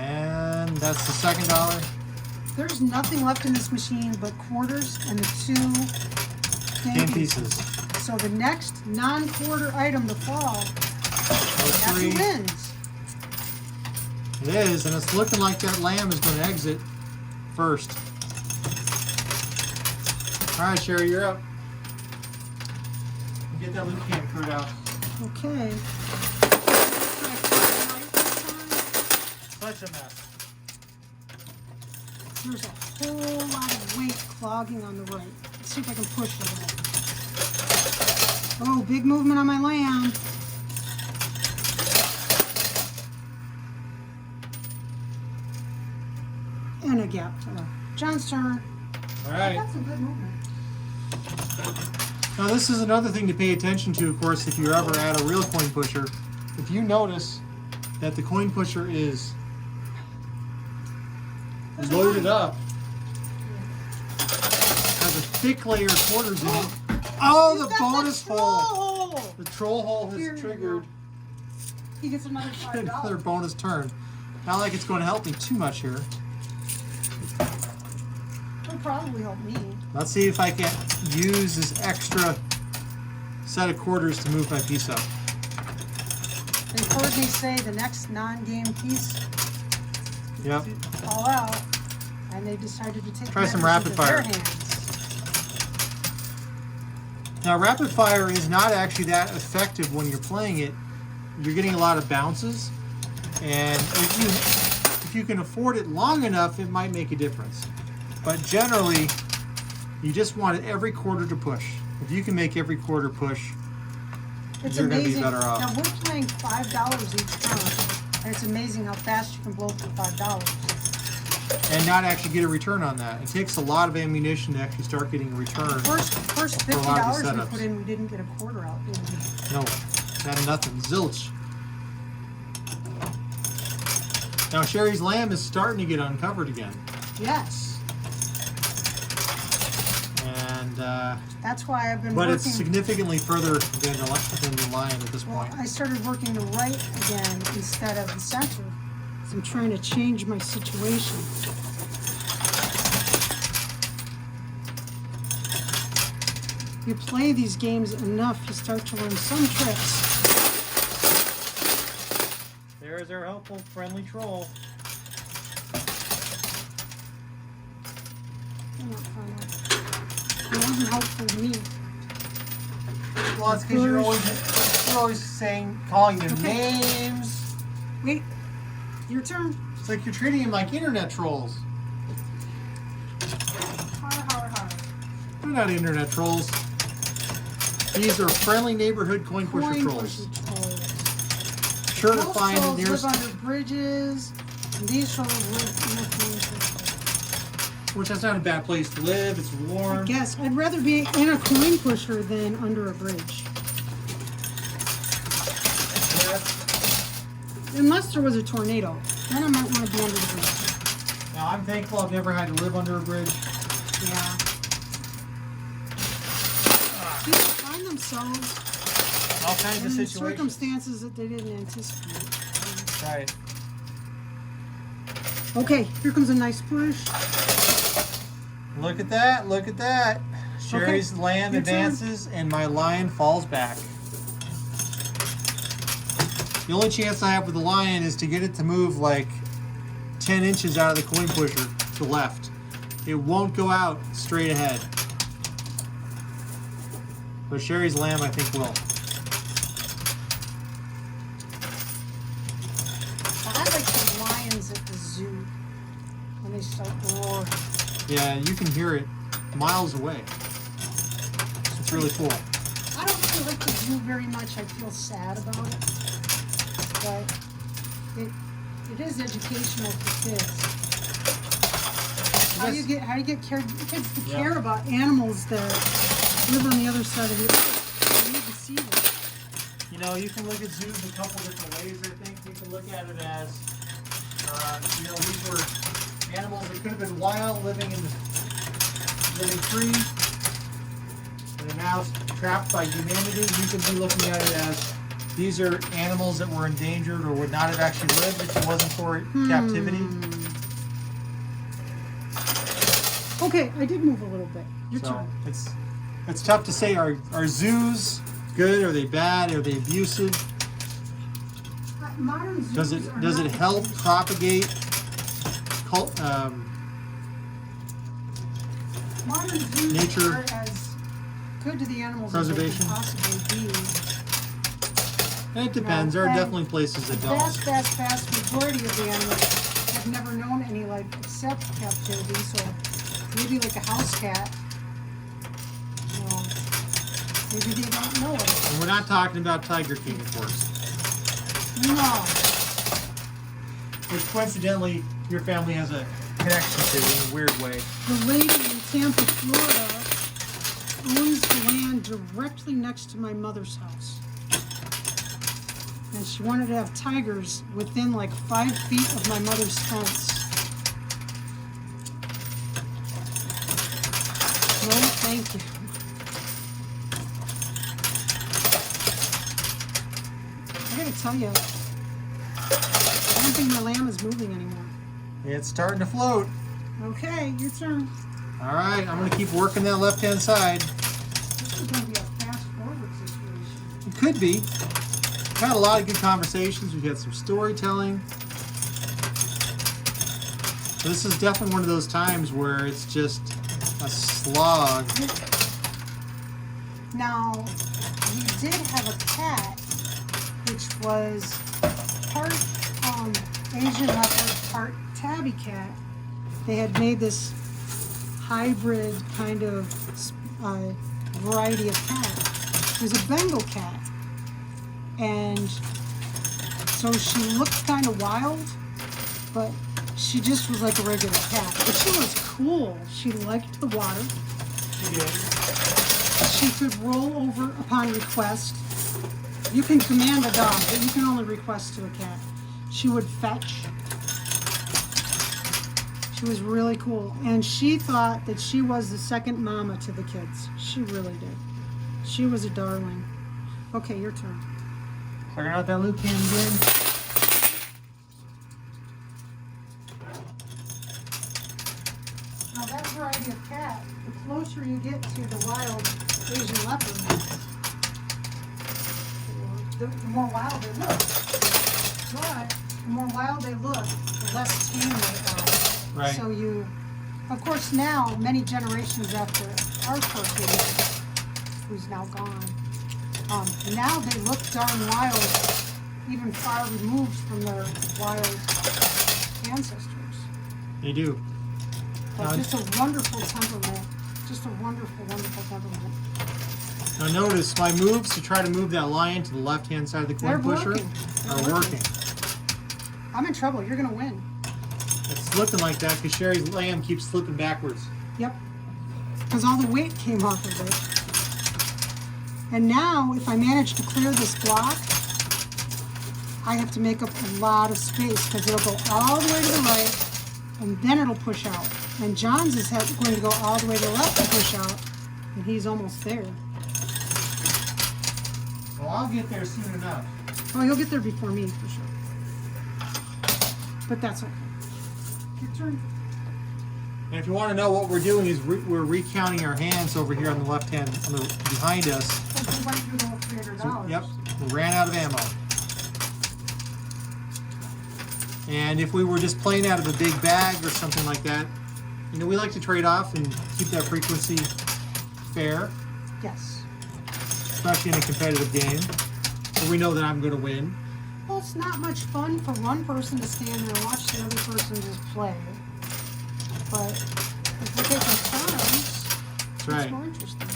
And that's the $2. There's nothing left in this machine but quarters and the 2 Game pieces. So the next non-quarter item to fall, that's who 3. wins. It is, and it's looking like that lamb is going to exit first. All right, Sherry, you're up. Get that loot can cleared out. Okay. Such a mess. There's a whole lot of weight clogging on the right. Let's see if I can push it a little. Oh, big movement on my lamb. And a gap filler. John's turn. All right. That's some good movement. Now this is another thing to pay attention to, of course, if you're ever at a real coin pusher. If you notice that the coin pusher is loaded up, has a thick layer of quarters in it. Oh, He's the got bonus troll hole! hole. The troll hole Here has you triggered go. He gets another $5. another bonus turn. Not like it's going to help me too much here. It'll probably help me. Let's see if I can use this extra set of quarters to move my piece up. They've heard me say the next non-game piece Yep. to fall out, and they decided to take Try some matters rapid into their fire. hands. Now, rapid fire is not actually that effective when you're playing it. You're getting a lot of bounces, and if you can afford it long enough, it might make a difference. But generally, You just want every quarter to push. If you can make every quarter push, It's you're going to be amazing. better off. Now we're playing $5 each turn, and it's amazing how fast you can blow through $5. And not actually get a return on that. It takes a lot of ammunition to actually start getting a return. First for a lot of these $50 we setups. put in, we didn't get a quarter out, did we? No, that nothing. Zilch. Now Sherry's lamb is starting to get uncovered again. Yes. And That's why I've been but working. it's significantly further than the lion at this Well, point. I started working the right again instead of the center. So I'm trying to change my situation. You play these games enough, you start to learn some tricks. There's our helpful, friendly troll. They're not fun. It wasn't helpful to me. Well, it's because you're always saying, calling them Okay. names. Wait, your turn. It's like you're treating them like internet trolls. Har. They're not internet trolls. These are friendly neighborhood coin pusher Coin trolls. pusher trolls. Sure to Most find the trolls nearest, live under bridges, and these trolls live in the coin pusher. which that's not a bad place to live. It's I warm. guess I'd rather be in a coin pusher than under a bridge. Unless there was a tornado. Then I might want to be under the bridge. Now I'm thankful I've never had to live under a bridge. Yeah. People find themselves All kinds of in situations. circumstances that they didn't anticipate. Right. Okay, here comes a nice push. Look at that. Look at that. Sherry's lamb Your turn. advances and my lion falls back. The only chance I have with the lion is to get it to move like 10 inches out of the coin pusher to the left. It won't go out straight ahead. But Sherry's lamb, I think, will. I like the lions at the zoo when they start roaring. Yeah, you can hear it miles away. It's really cool. I don't really like the zoo very much. I feel sad about it. But it is educational for kids. How do you get kids to care about animals that live on the other side of the earth? You need to see them. You know, you can look at zoos a couple different ways, I think. You can look at it as, these were animals that could have been wild, living free, and are now trapped by humanity. You could be looking at it as these are animals that were endangered or would not have actually lived if it wasn't for captivity. Okay, I did move a little bit. Your So turn. it's tough to say. Are zoos good? Are they bad? Are they abusive? Modern zoos Does it help propagate modern zoos nature are as good to the animals preservation? as they can possibly be. It depends. There are and definitely places that The don't. vast majority of the animals have never known any life except captivity, so maybe like a house cat. Well, maybe they don't know it. And we're not talking about Tiger King, of course. No. Which coincidentally, your family has a connection to in a weird way. The lady in Tampa, Florida owns the land directly next to my mother's house. And she wanted to have tigers within like 5 feet of my mother's fence. No, thank you. I gotta tell you, I don't think my lamb is moving anymore. It's starting to float. Okay, your turn. All right, I'm going to keep working that left-hand side. This is gonna be a fast-forward situation. It could be. We've had a lot of good conversations. We've had some storytelling. So this is definitely one of those times where it's just a slog. Now, we did have a cat, which was part Asian leopard, part tabby cat. They had made this hybrid kind of variety of cat. There's a Bengal cat, and so she looked kind of wild, but she just was like a regular cat. But she was cool. She liked the water. She did. She could roll over upon request. You can command a dog, but you can only request to a cat. She would fetch. She was really cool. And she thought that she was the second mama to the kids. She really did. She was a darling. Okay, your turn. Clearing out that loop can again. Now that variety of cat, the closer you get to the wild Asian leopard, the more wild they look. But the more wild they look, the less tame they are. Right. So you, of course now, many generations after our fur kid, who's now gone, now they look darn wild, even far removed from their wild ancestors. They do. But just a wonderful temperament. Just a wonderful, wonderful temperament. Now notice my moves to try to move that lion to the left-hand side of the coin pusher are working. I'm in trouble. You're going to win. It's looking like that because Sherry's lamb keeps slipping backwards. Yep. Because all the weight came off of it. And now, if I manage to clear this block, I have to make up a lot of space because it'll go all the way to the right and then it'll push out. And John's is going to go all the way to the left and push out, and he's almost there. Well, I'll get there soon enough. Oh, you'll get there before me, for sure. But that's okay. Your turn. And if you want to know what we're doing is we're recounting our hands over here on the left hand, behind us. Oh, we went through the whole $300. Yep, we ran out of ammo. And if we were just playing out of a big bag or something like that, you know, we like to trade off and keep that frequency fair, Yes. especially in a competitive game, so we know that I'm going to win. Well, it's not much fun for one person to stand there and watch the other person just play. But if we're taking turns, That's right. it's more interesting.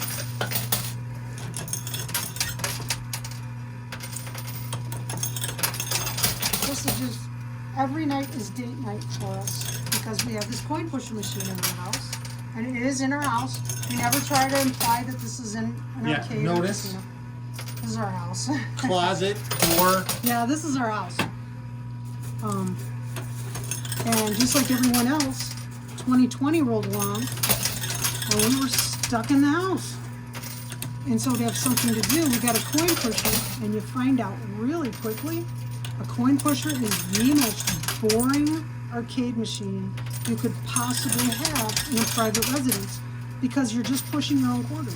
This is just, every night is date night for us because we have this coin pusher machine in our house. And it is in our house. We never try to imply that this is in an arcade. Notice. Or casino. This is our house. Closet, door. Yeah, this is our house. And just like everyone else, 2020 rolled along and we were stuck in the house. And so to have something to do, we got a coin pusher, and you find out really quickly, a coin pusher is the most boring arcade machine you could possibly have in a private residence because you're just pushing your own quarters.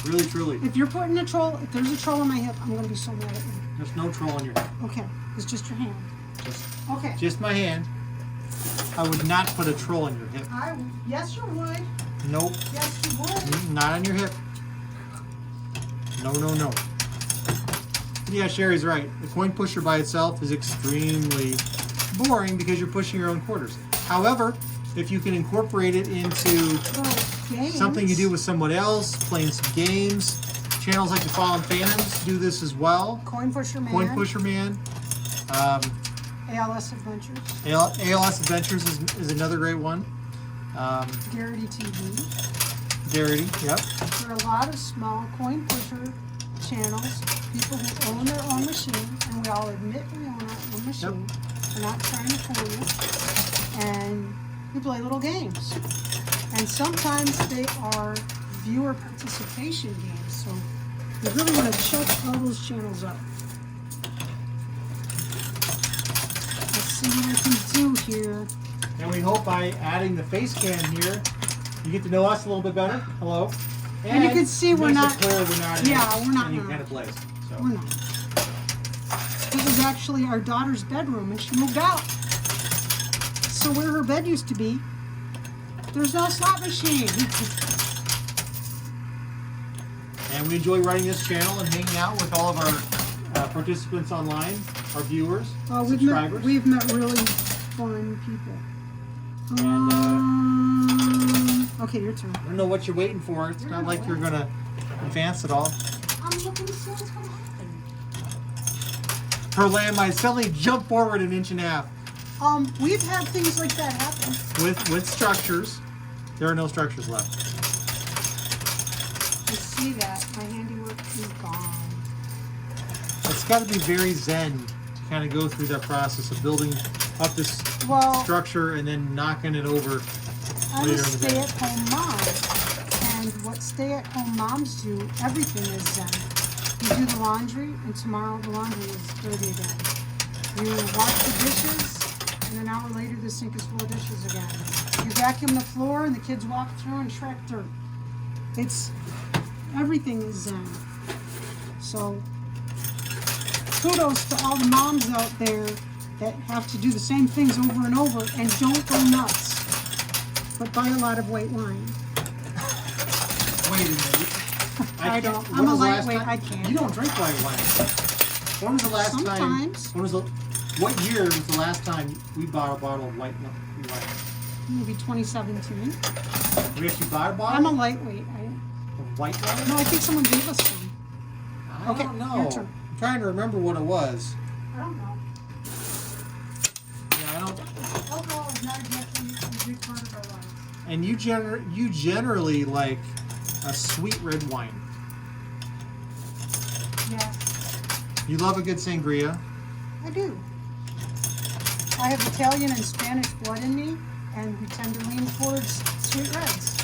Really, truly. If you're putting a troll, if there's a troll on my hip, I'm going to be so mad at you. There's no troll on your head. Okay, it's just your hand. Okay. Just my hand. I would not put a troll on your hip. Yes, you would. Nope. Yes, you would. Not on your hip. No, no, no. Yeah, Sherry's right. The coin pusher by itself is extremely boring because you're pushing your own quarters. However, if you can incorporate it into something you do with someone else, playing some games, channels like the Fallen Phantoms do this as well. Coin Pusher Man. Coin Pusher Man. ALS Adventures. ALS Adventures is another great one. Garrity TV. Garrity, yep. There are a lot of small coin pusher channels, people who own their own machine, and we all admit we own our own machine. Yep. We're not trying to fool you. And we play little games. And sometimes they are viewer participation games, so you really want to check all those channels out. Let's see what I can do here. And we hope by adding the face cam here, you get to know us a little bit better. Hello. And you can see we're not. We're not. We're not. Any kind of place. So. We're not. This is actually our daughter's bedroom, and she moved out. So where her bed used to be, there's no slot machine. And we enjoy running this channel and hanging out with all of our participants online, our viewers, subscribers. We've met really fun people. And, Okay, your turn. I don't know what you're waiting for. It's not like you're gonna advance at all. I'm looking to see what's gonna happen. Her landmine suddenly jump forward an inch and a half. We've had things like that happen. With structures. There are no structures left. You see that. My handiwork is gone. It's got to be very zen to kind of go through that process of building up this structure and then knocking it over I'm later a in the day. stay-at-home mom. And what stay-at-home moms do, everything is zen. You do the laundry, and tomorrow the laundry is dirty again. You wash the dishes, and an hour later the sink is full of dishes again. You vacuum the floor, and the kids walk through and track dirt. Everything is zen. So, kudos to all the moms out there that have to do the same things over and over and don't go nuts, but buy a lot of white wine. Wait a minute. I don't. I'm a lightweight. I can't. You don't drink white wine. When was the last Sometimes. time? What year was the last time we bought a bottle of white wine? Maybe 2017. We actually bought a bottle? I'm a lightweight. Of white wine? No, I think someone gave us some. I Okay, don't know. your turn. I'm trying to remember what it was. I don't know. Yeah, I don't. Alcohol is not exactly a big part of our lives. And you generally like a sweet red wine. Yeah, You love a good sangria. I do. I have Italian and Spanish blood in me, and we tend to lean towards sweet reds.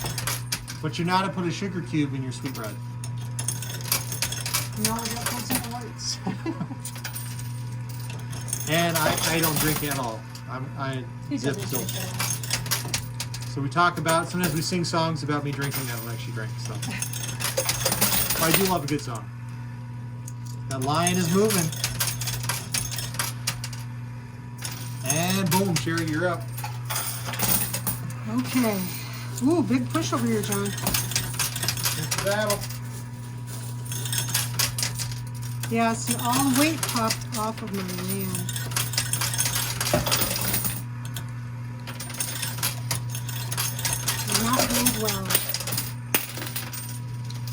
But you're not to put a sugar cube in your sweet red. No, that goes in the whites. And I don't drink at all. I He zip doesn't zilch. drink that. So we talk about, sometimes we sing songs about me drinking. I don't actually drink, so. But I do love a good song. That lion is moving. And boom, Sherry, you're up. Okay. Ooh, big push over here, John. It's the battle. Yeah, see, all the weight popped off of my man. Not going well.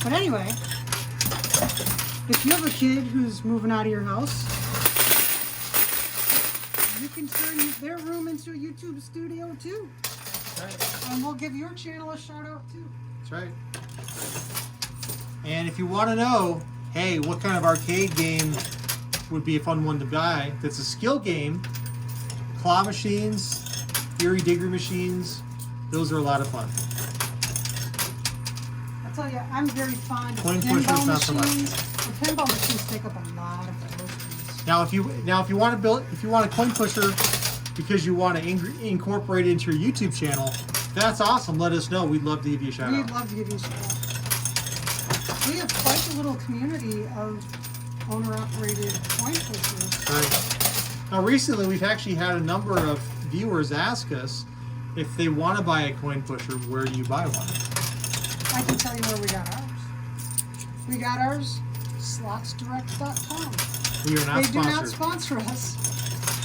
But anyway, if you have a kid who's moving out of your house, you can turn their room into a YouTube studio too. Right. And we'll give your channel a shout out too. That's right. And if you want to know, hey, what kind of arcade game would be a fun one to buy that's a skill game, claw machines, Fury Digger machines, those are a lot of fun. I'll tell you, I'm very fond of Coin pushers, pinball not so much. machines. The pinball machines take up a lot of floor space. Now, if you want a coin pusher because you want to incorporate it into your YouTube channel, that's awesome. Let us know. We'd love to give you a shout We'd out. love to give you a shout out. We have quite a little community of owner-operated coin pushers. Right. Now, recently, we've actually had a number of viewers ask us if they want to buy a coin pusher, where do you buy one? I can tell you where we got ours. We got ours, slotsdirect.com. We are not They do not sponsored. sponsor us,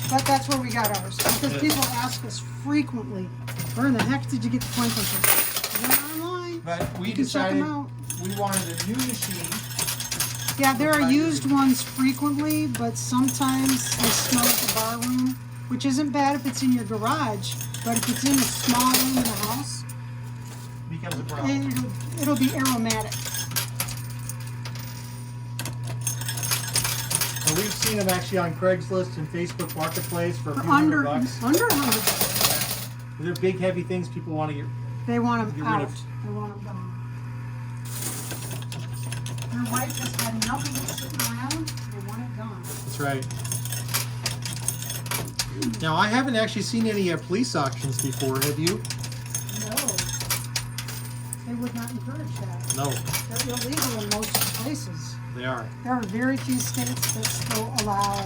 but that's where we got ours. Because Yeah. people ask us frequently, where in the heck did you get the coin pusher? They're online. But we You can check decided them out. we wanted a new machine. Yeah, there are used ones frequently, but sometimes they smell at the bar room, which isn't bad if it's in your garage, but if it's in a small room in the house, Becomes a problem. it'll be aromatic. And we've seen them actually on Craigslist and Facebook Marketplace for a For few under $100. $100. They're big, heavy things people want to get. They want them Get rid out. of. They want them gone. Their wife has had enough of it sitting around. They want it gone. That's right. Now, I haven't actually seen any police auctions before. Have you? No. They would not encourage that. No, They're illegal in most places. they are. There are very few states that still allow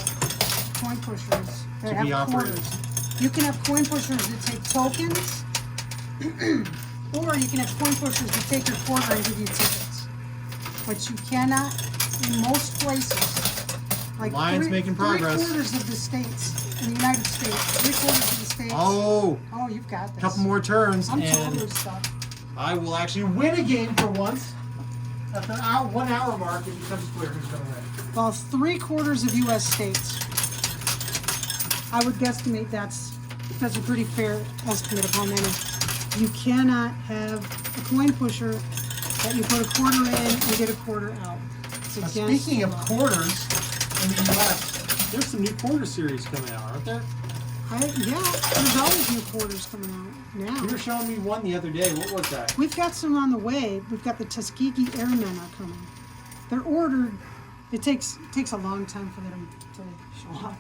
coin pushers that To be have operated. quarters. You can have coin pushers that take tokens, or you can have coin pushers that take your quarter and give you tickets. But you cannot, in most places, like Lion's making progress. 3/4 of the states in the United States, 3/4 of the states. Oh, Oh, you've got a this. couple more turns I'm and totally stuck. I will actually win a game for once. At the 1 hour mark, it becomes clear who's going to win. Well, 3/4 of U.S. states. I would guesstimate that's a pretty fair estimate of how many. You cannot have a coin pusher that you put a quarter in and get a quarter out. It's Now, against speaking the of law. quarters in the U.S., there's some new quarter series coming out, aren't there? Yeah, there's always new quarters coming out now. You were showing me one the other day. What was that? We've got some on the way. We've got the Tuskegee Airmen are coming. They're ordered. It takes a long time for them to show up.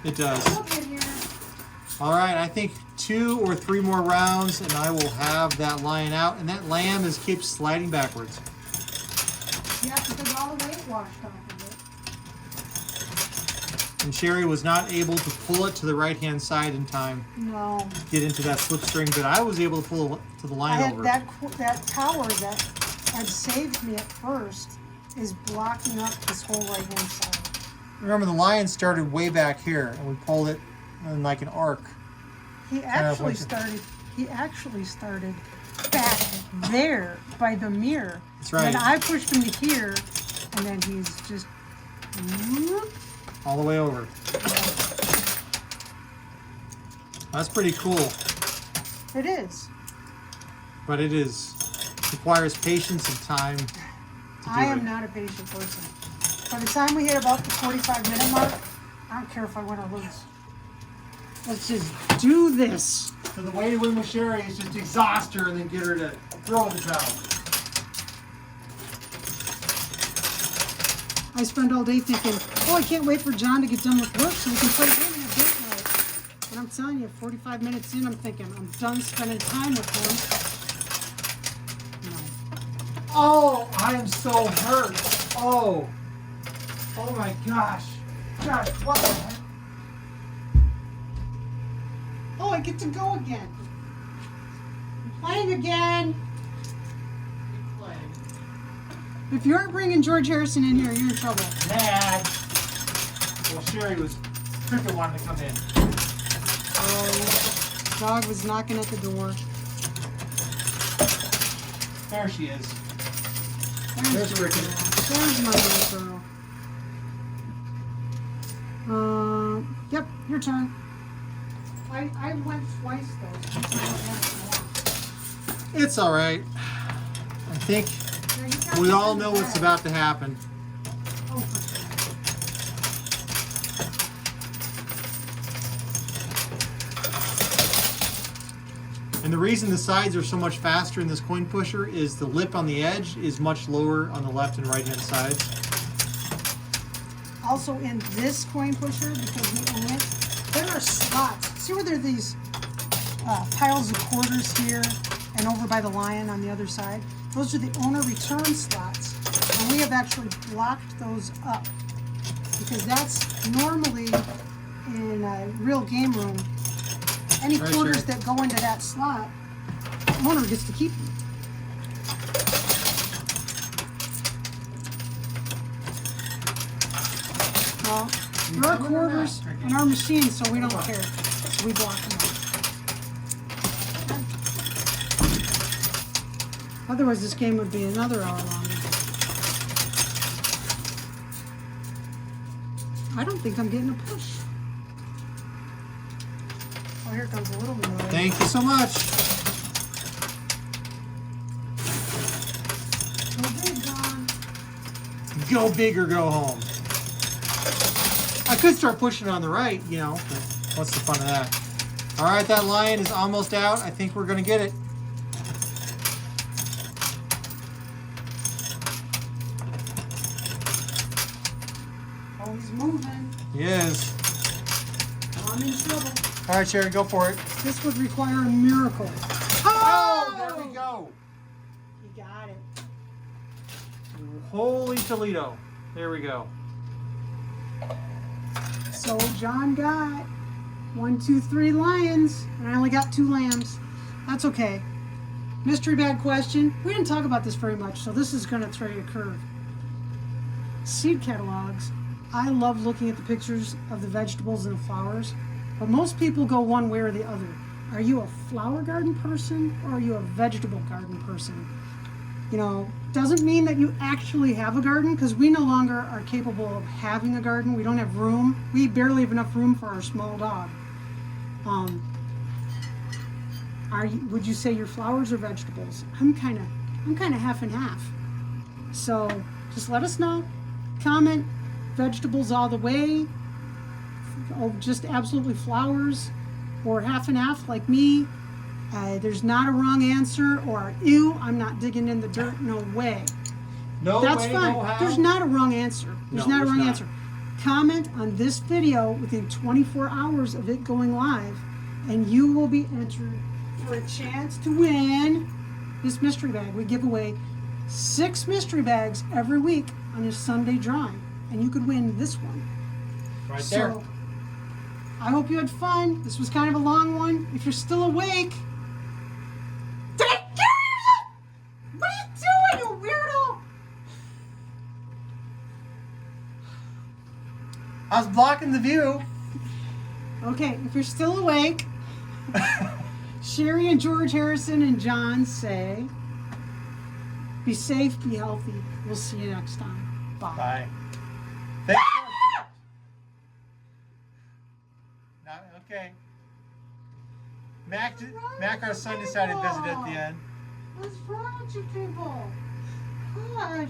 It does. Look at here. All right, I think 2 or 3 more rounds, and I will have that lion out. And that lamb keeps sliding backwards. Yeah, because all the weight washed off of it. And Sherry was not able to pull it to the right-hand side in time No. to get into that slipstring, but I was able to pull it to the I line had over. that tower that had saved me at first is blocking up this whole right-hand side. Remember, the lion started way back here, and we pulled it in like an arc. He actually started back there by the mirror. That's right. And I pushed him to here, and then he's just whoop. All the way over. That's pretty cool, It is. but requires patience and time to do I am it. not a patient person. By the time we hit about the 45-minute mark, I don't care if I win or lose. Let's just do this. So the way to win with Sherry is just exhaust her and then get her to throw in the towel. I spend all day thinking, oh, I can't wait for John to get done with work so we can play a game and have date night. And I'm telling you, 45 minutes in, I'm thinking, I'm done spending time with him. No. Oh, I am so hurt. Oh my gosh. Gosh, what the heck? Oh, I get to go again. I'm playing again. If you aren't bringing George Harrison in here, you're in trouble. Mad. Well, Sherry Cricket wanted to come in. Oh, dog was knocking at the door. There she is. There's There's Cricket. There's my little girl. Yep, your turn. I went twice though. It's all right. I think we all know what's about to happen. Oh, And the reason the sides are so much faster in this coin pusher is the lip on the edge is much lower on the left and right hand sides. also in this coin pusher, because we own it, there are slots. See where there are these piles of quarters here and over by the lion on the other side? Those are the owner return slots. And we have actually blocked those up because that's normally in a real game room. Any Right, quarters sure. that go into that slot, the owner gets to keep them. Well, there are quarters in our machine, so we don't care. So we block them out. Otherwise, this game would be another hour longer. I don't think I'm getting a push. Oh, here comes a little more. Thank you so much. Go big, John. Go big or go home. I could start pushing on the right, you know, but what's the fun of that? All right, that lion is almost out. I think we're going to get it. Oh, he's moving. He is. I'm in trouble. All right, Sherry, go for it. This would require a miracle. Oh, there we go. He got it. Holy Toledo. There we go. So John got 1, 2, 3 lions, and I only got 2 lambs. That's okay. Mystery bag question. We didn't talk about this very much, so this is going to throw you a curve. Seed catalogs. I love looking at the pictures of the vegetables and the flowers, but most people go one way or the other. Are you a flower garden person or are you a vegetable garden person? You know, doesn't mean that you actually have a garden, because we no longer are capable of having a garden. We don't have room. We barely have enough room for our small dog. Would you say you're flowers or vegetables? I'm kind of half and half. So just let us know. Comment vegetables all the way, or just absolutely flowers, or half and half like me. There's not a wrong answer, or ew, I'm not digging in the dirt. No way. No That's way, fine. no how. There's not a wrong answer. There's not a wrong answer. Comment on this video within 24 hours of it going live, and you will be entered for a chance to win this mystery bag. We give away 6 mystery bags every week on a Sunday drawing, and you could win this one. Right there. So, I hope you had fun. This was kind of a long one. If you're still awake, Did I kill you? What are you doing, you weirdo? I was blocking the view. okay, if you're still awake, Sherry and George Harrison and John say, be safe, be healthy. We'll see you next time. Bye. Bye. Thanks. Okay. Mac, our son, decided to visit at the end. What's wrong with you people? Gosh.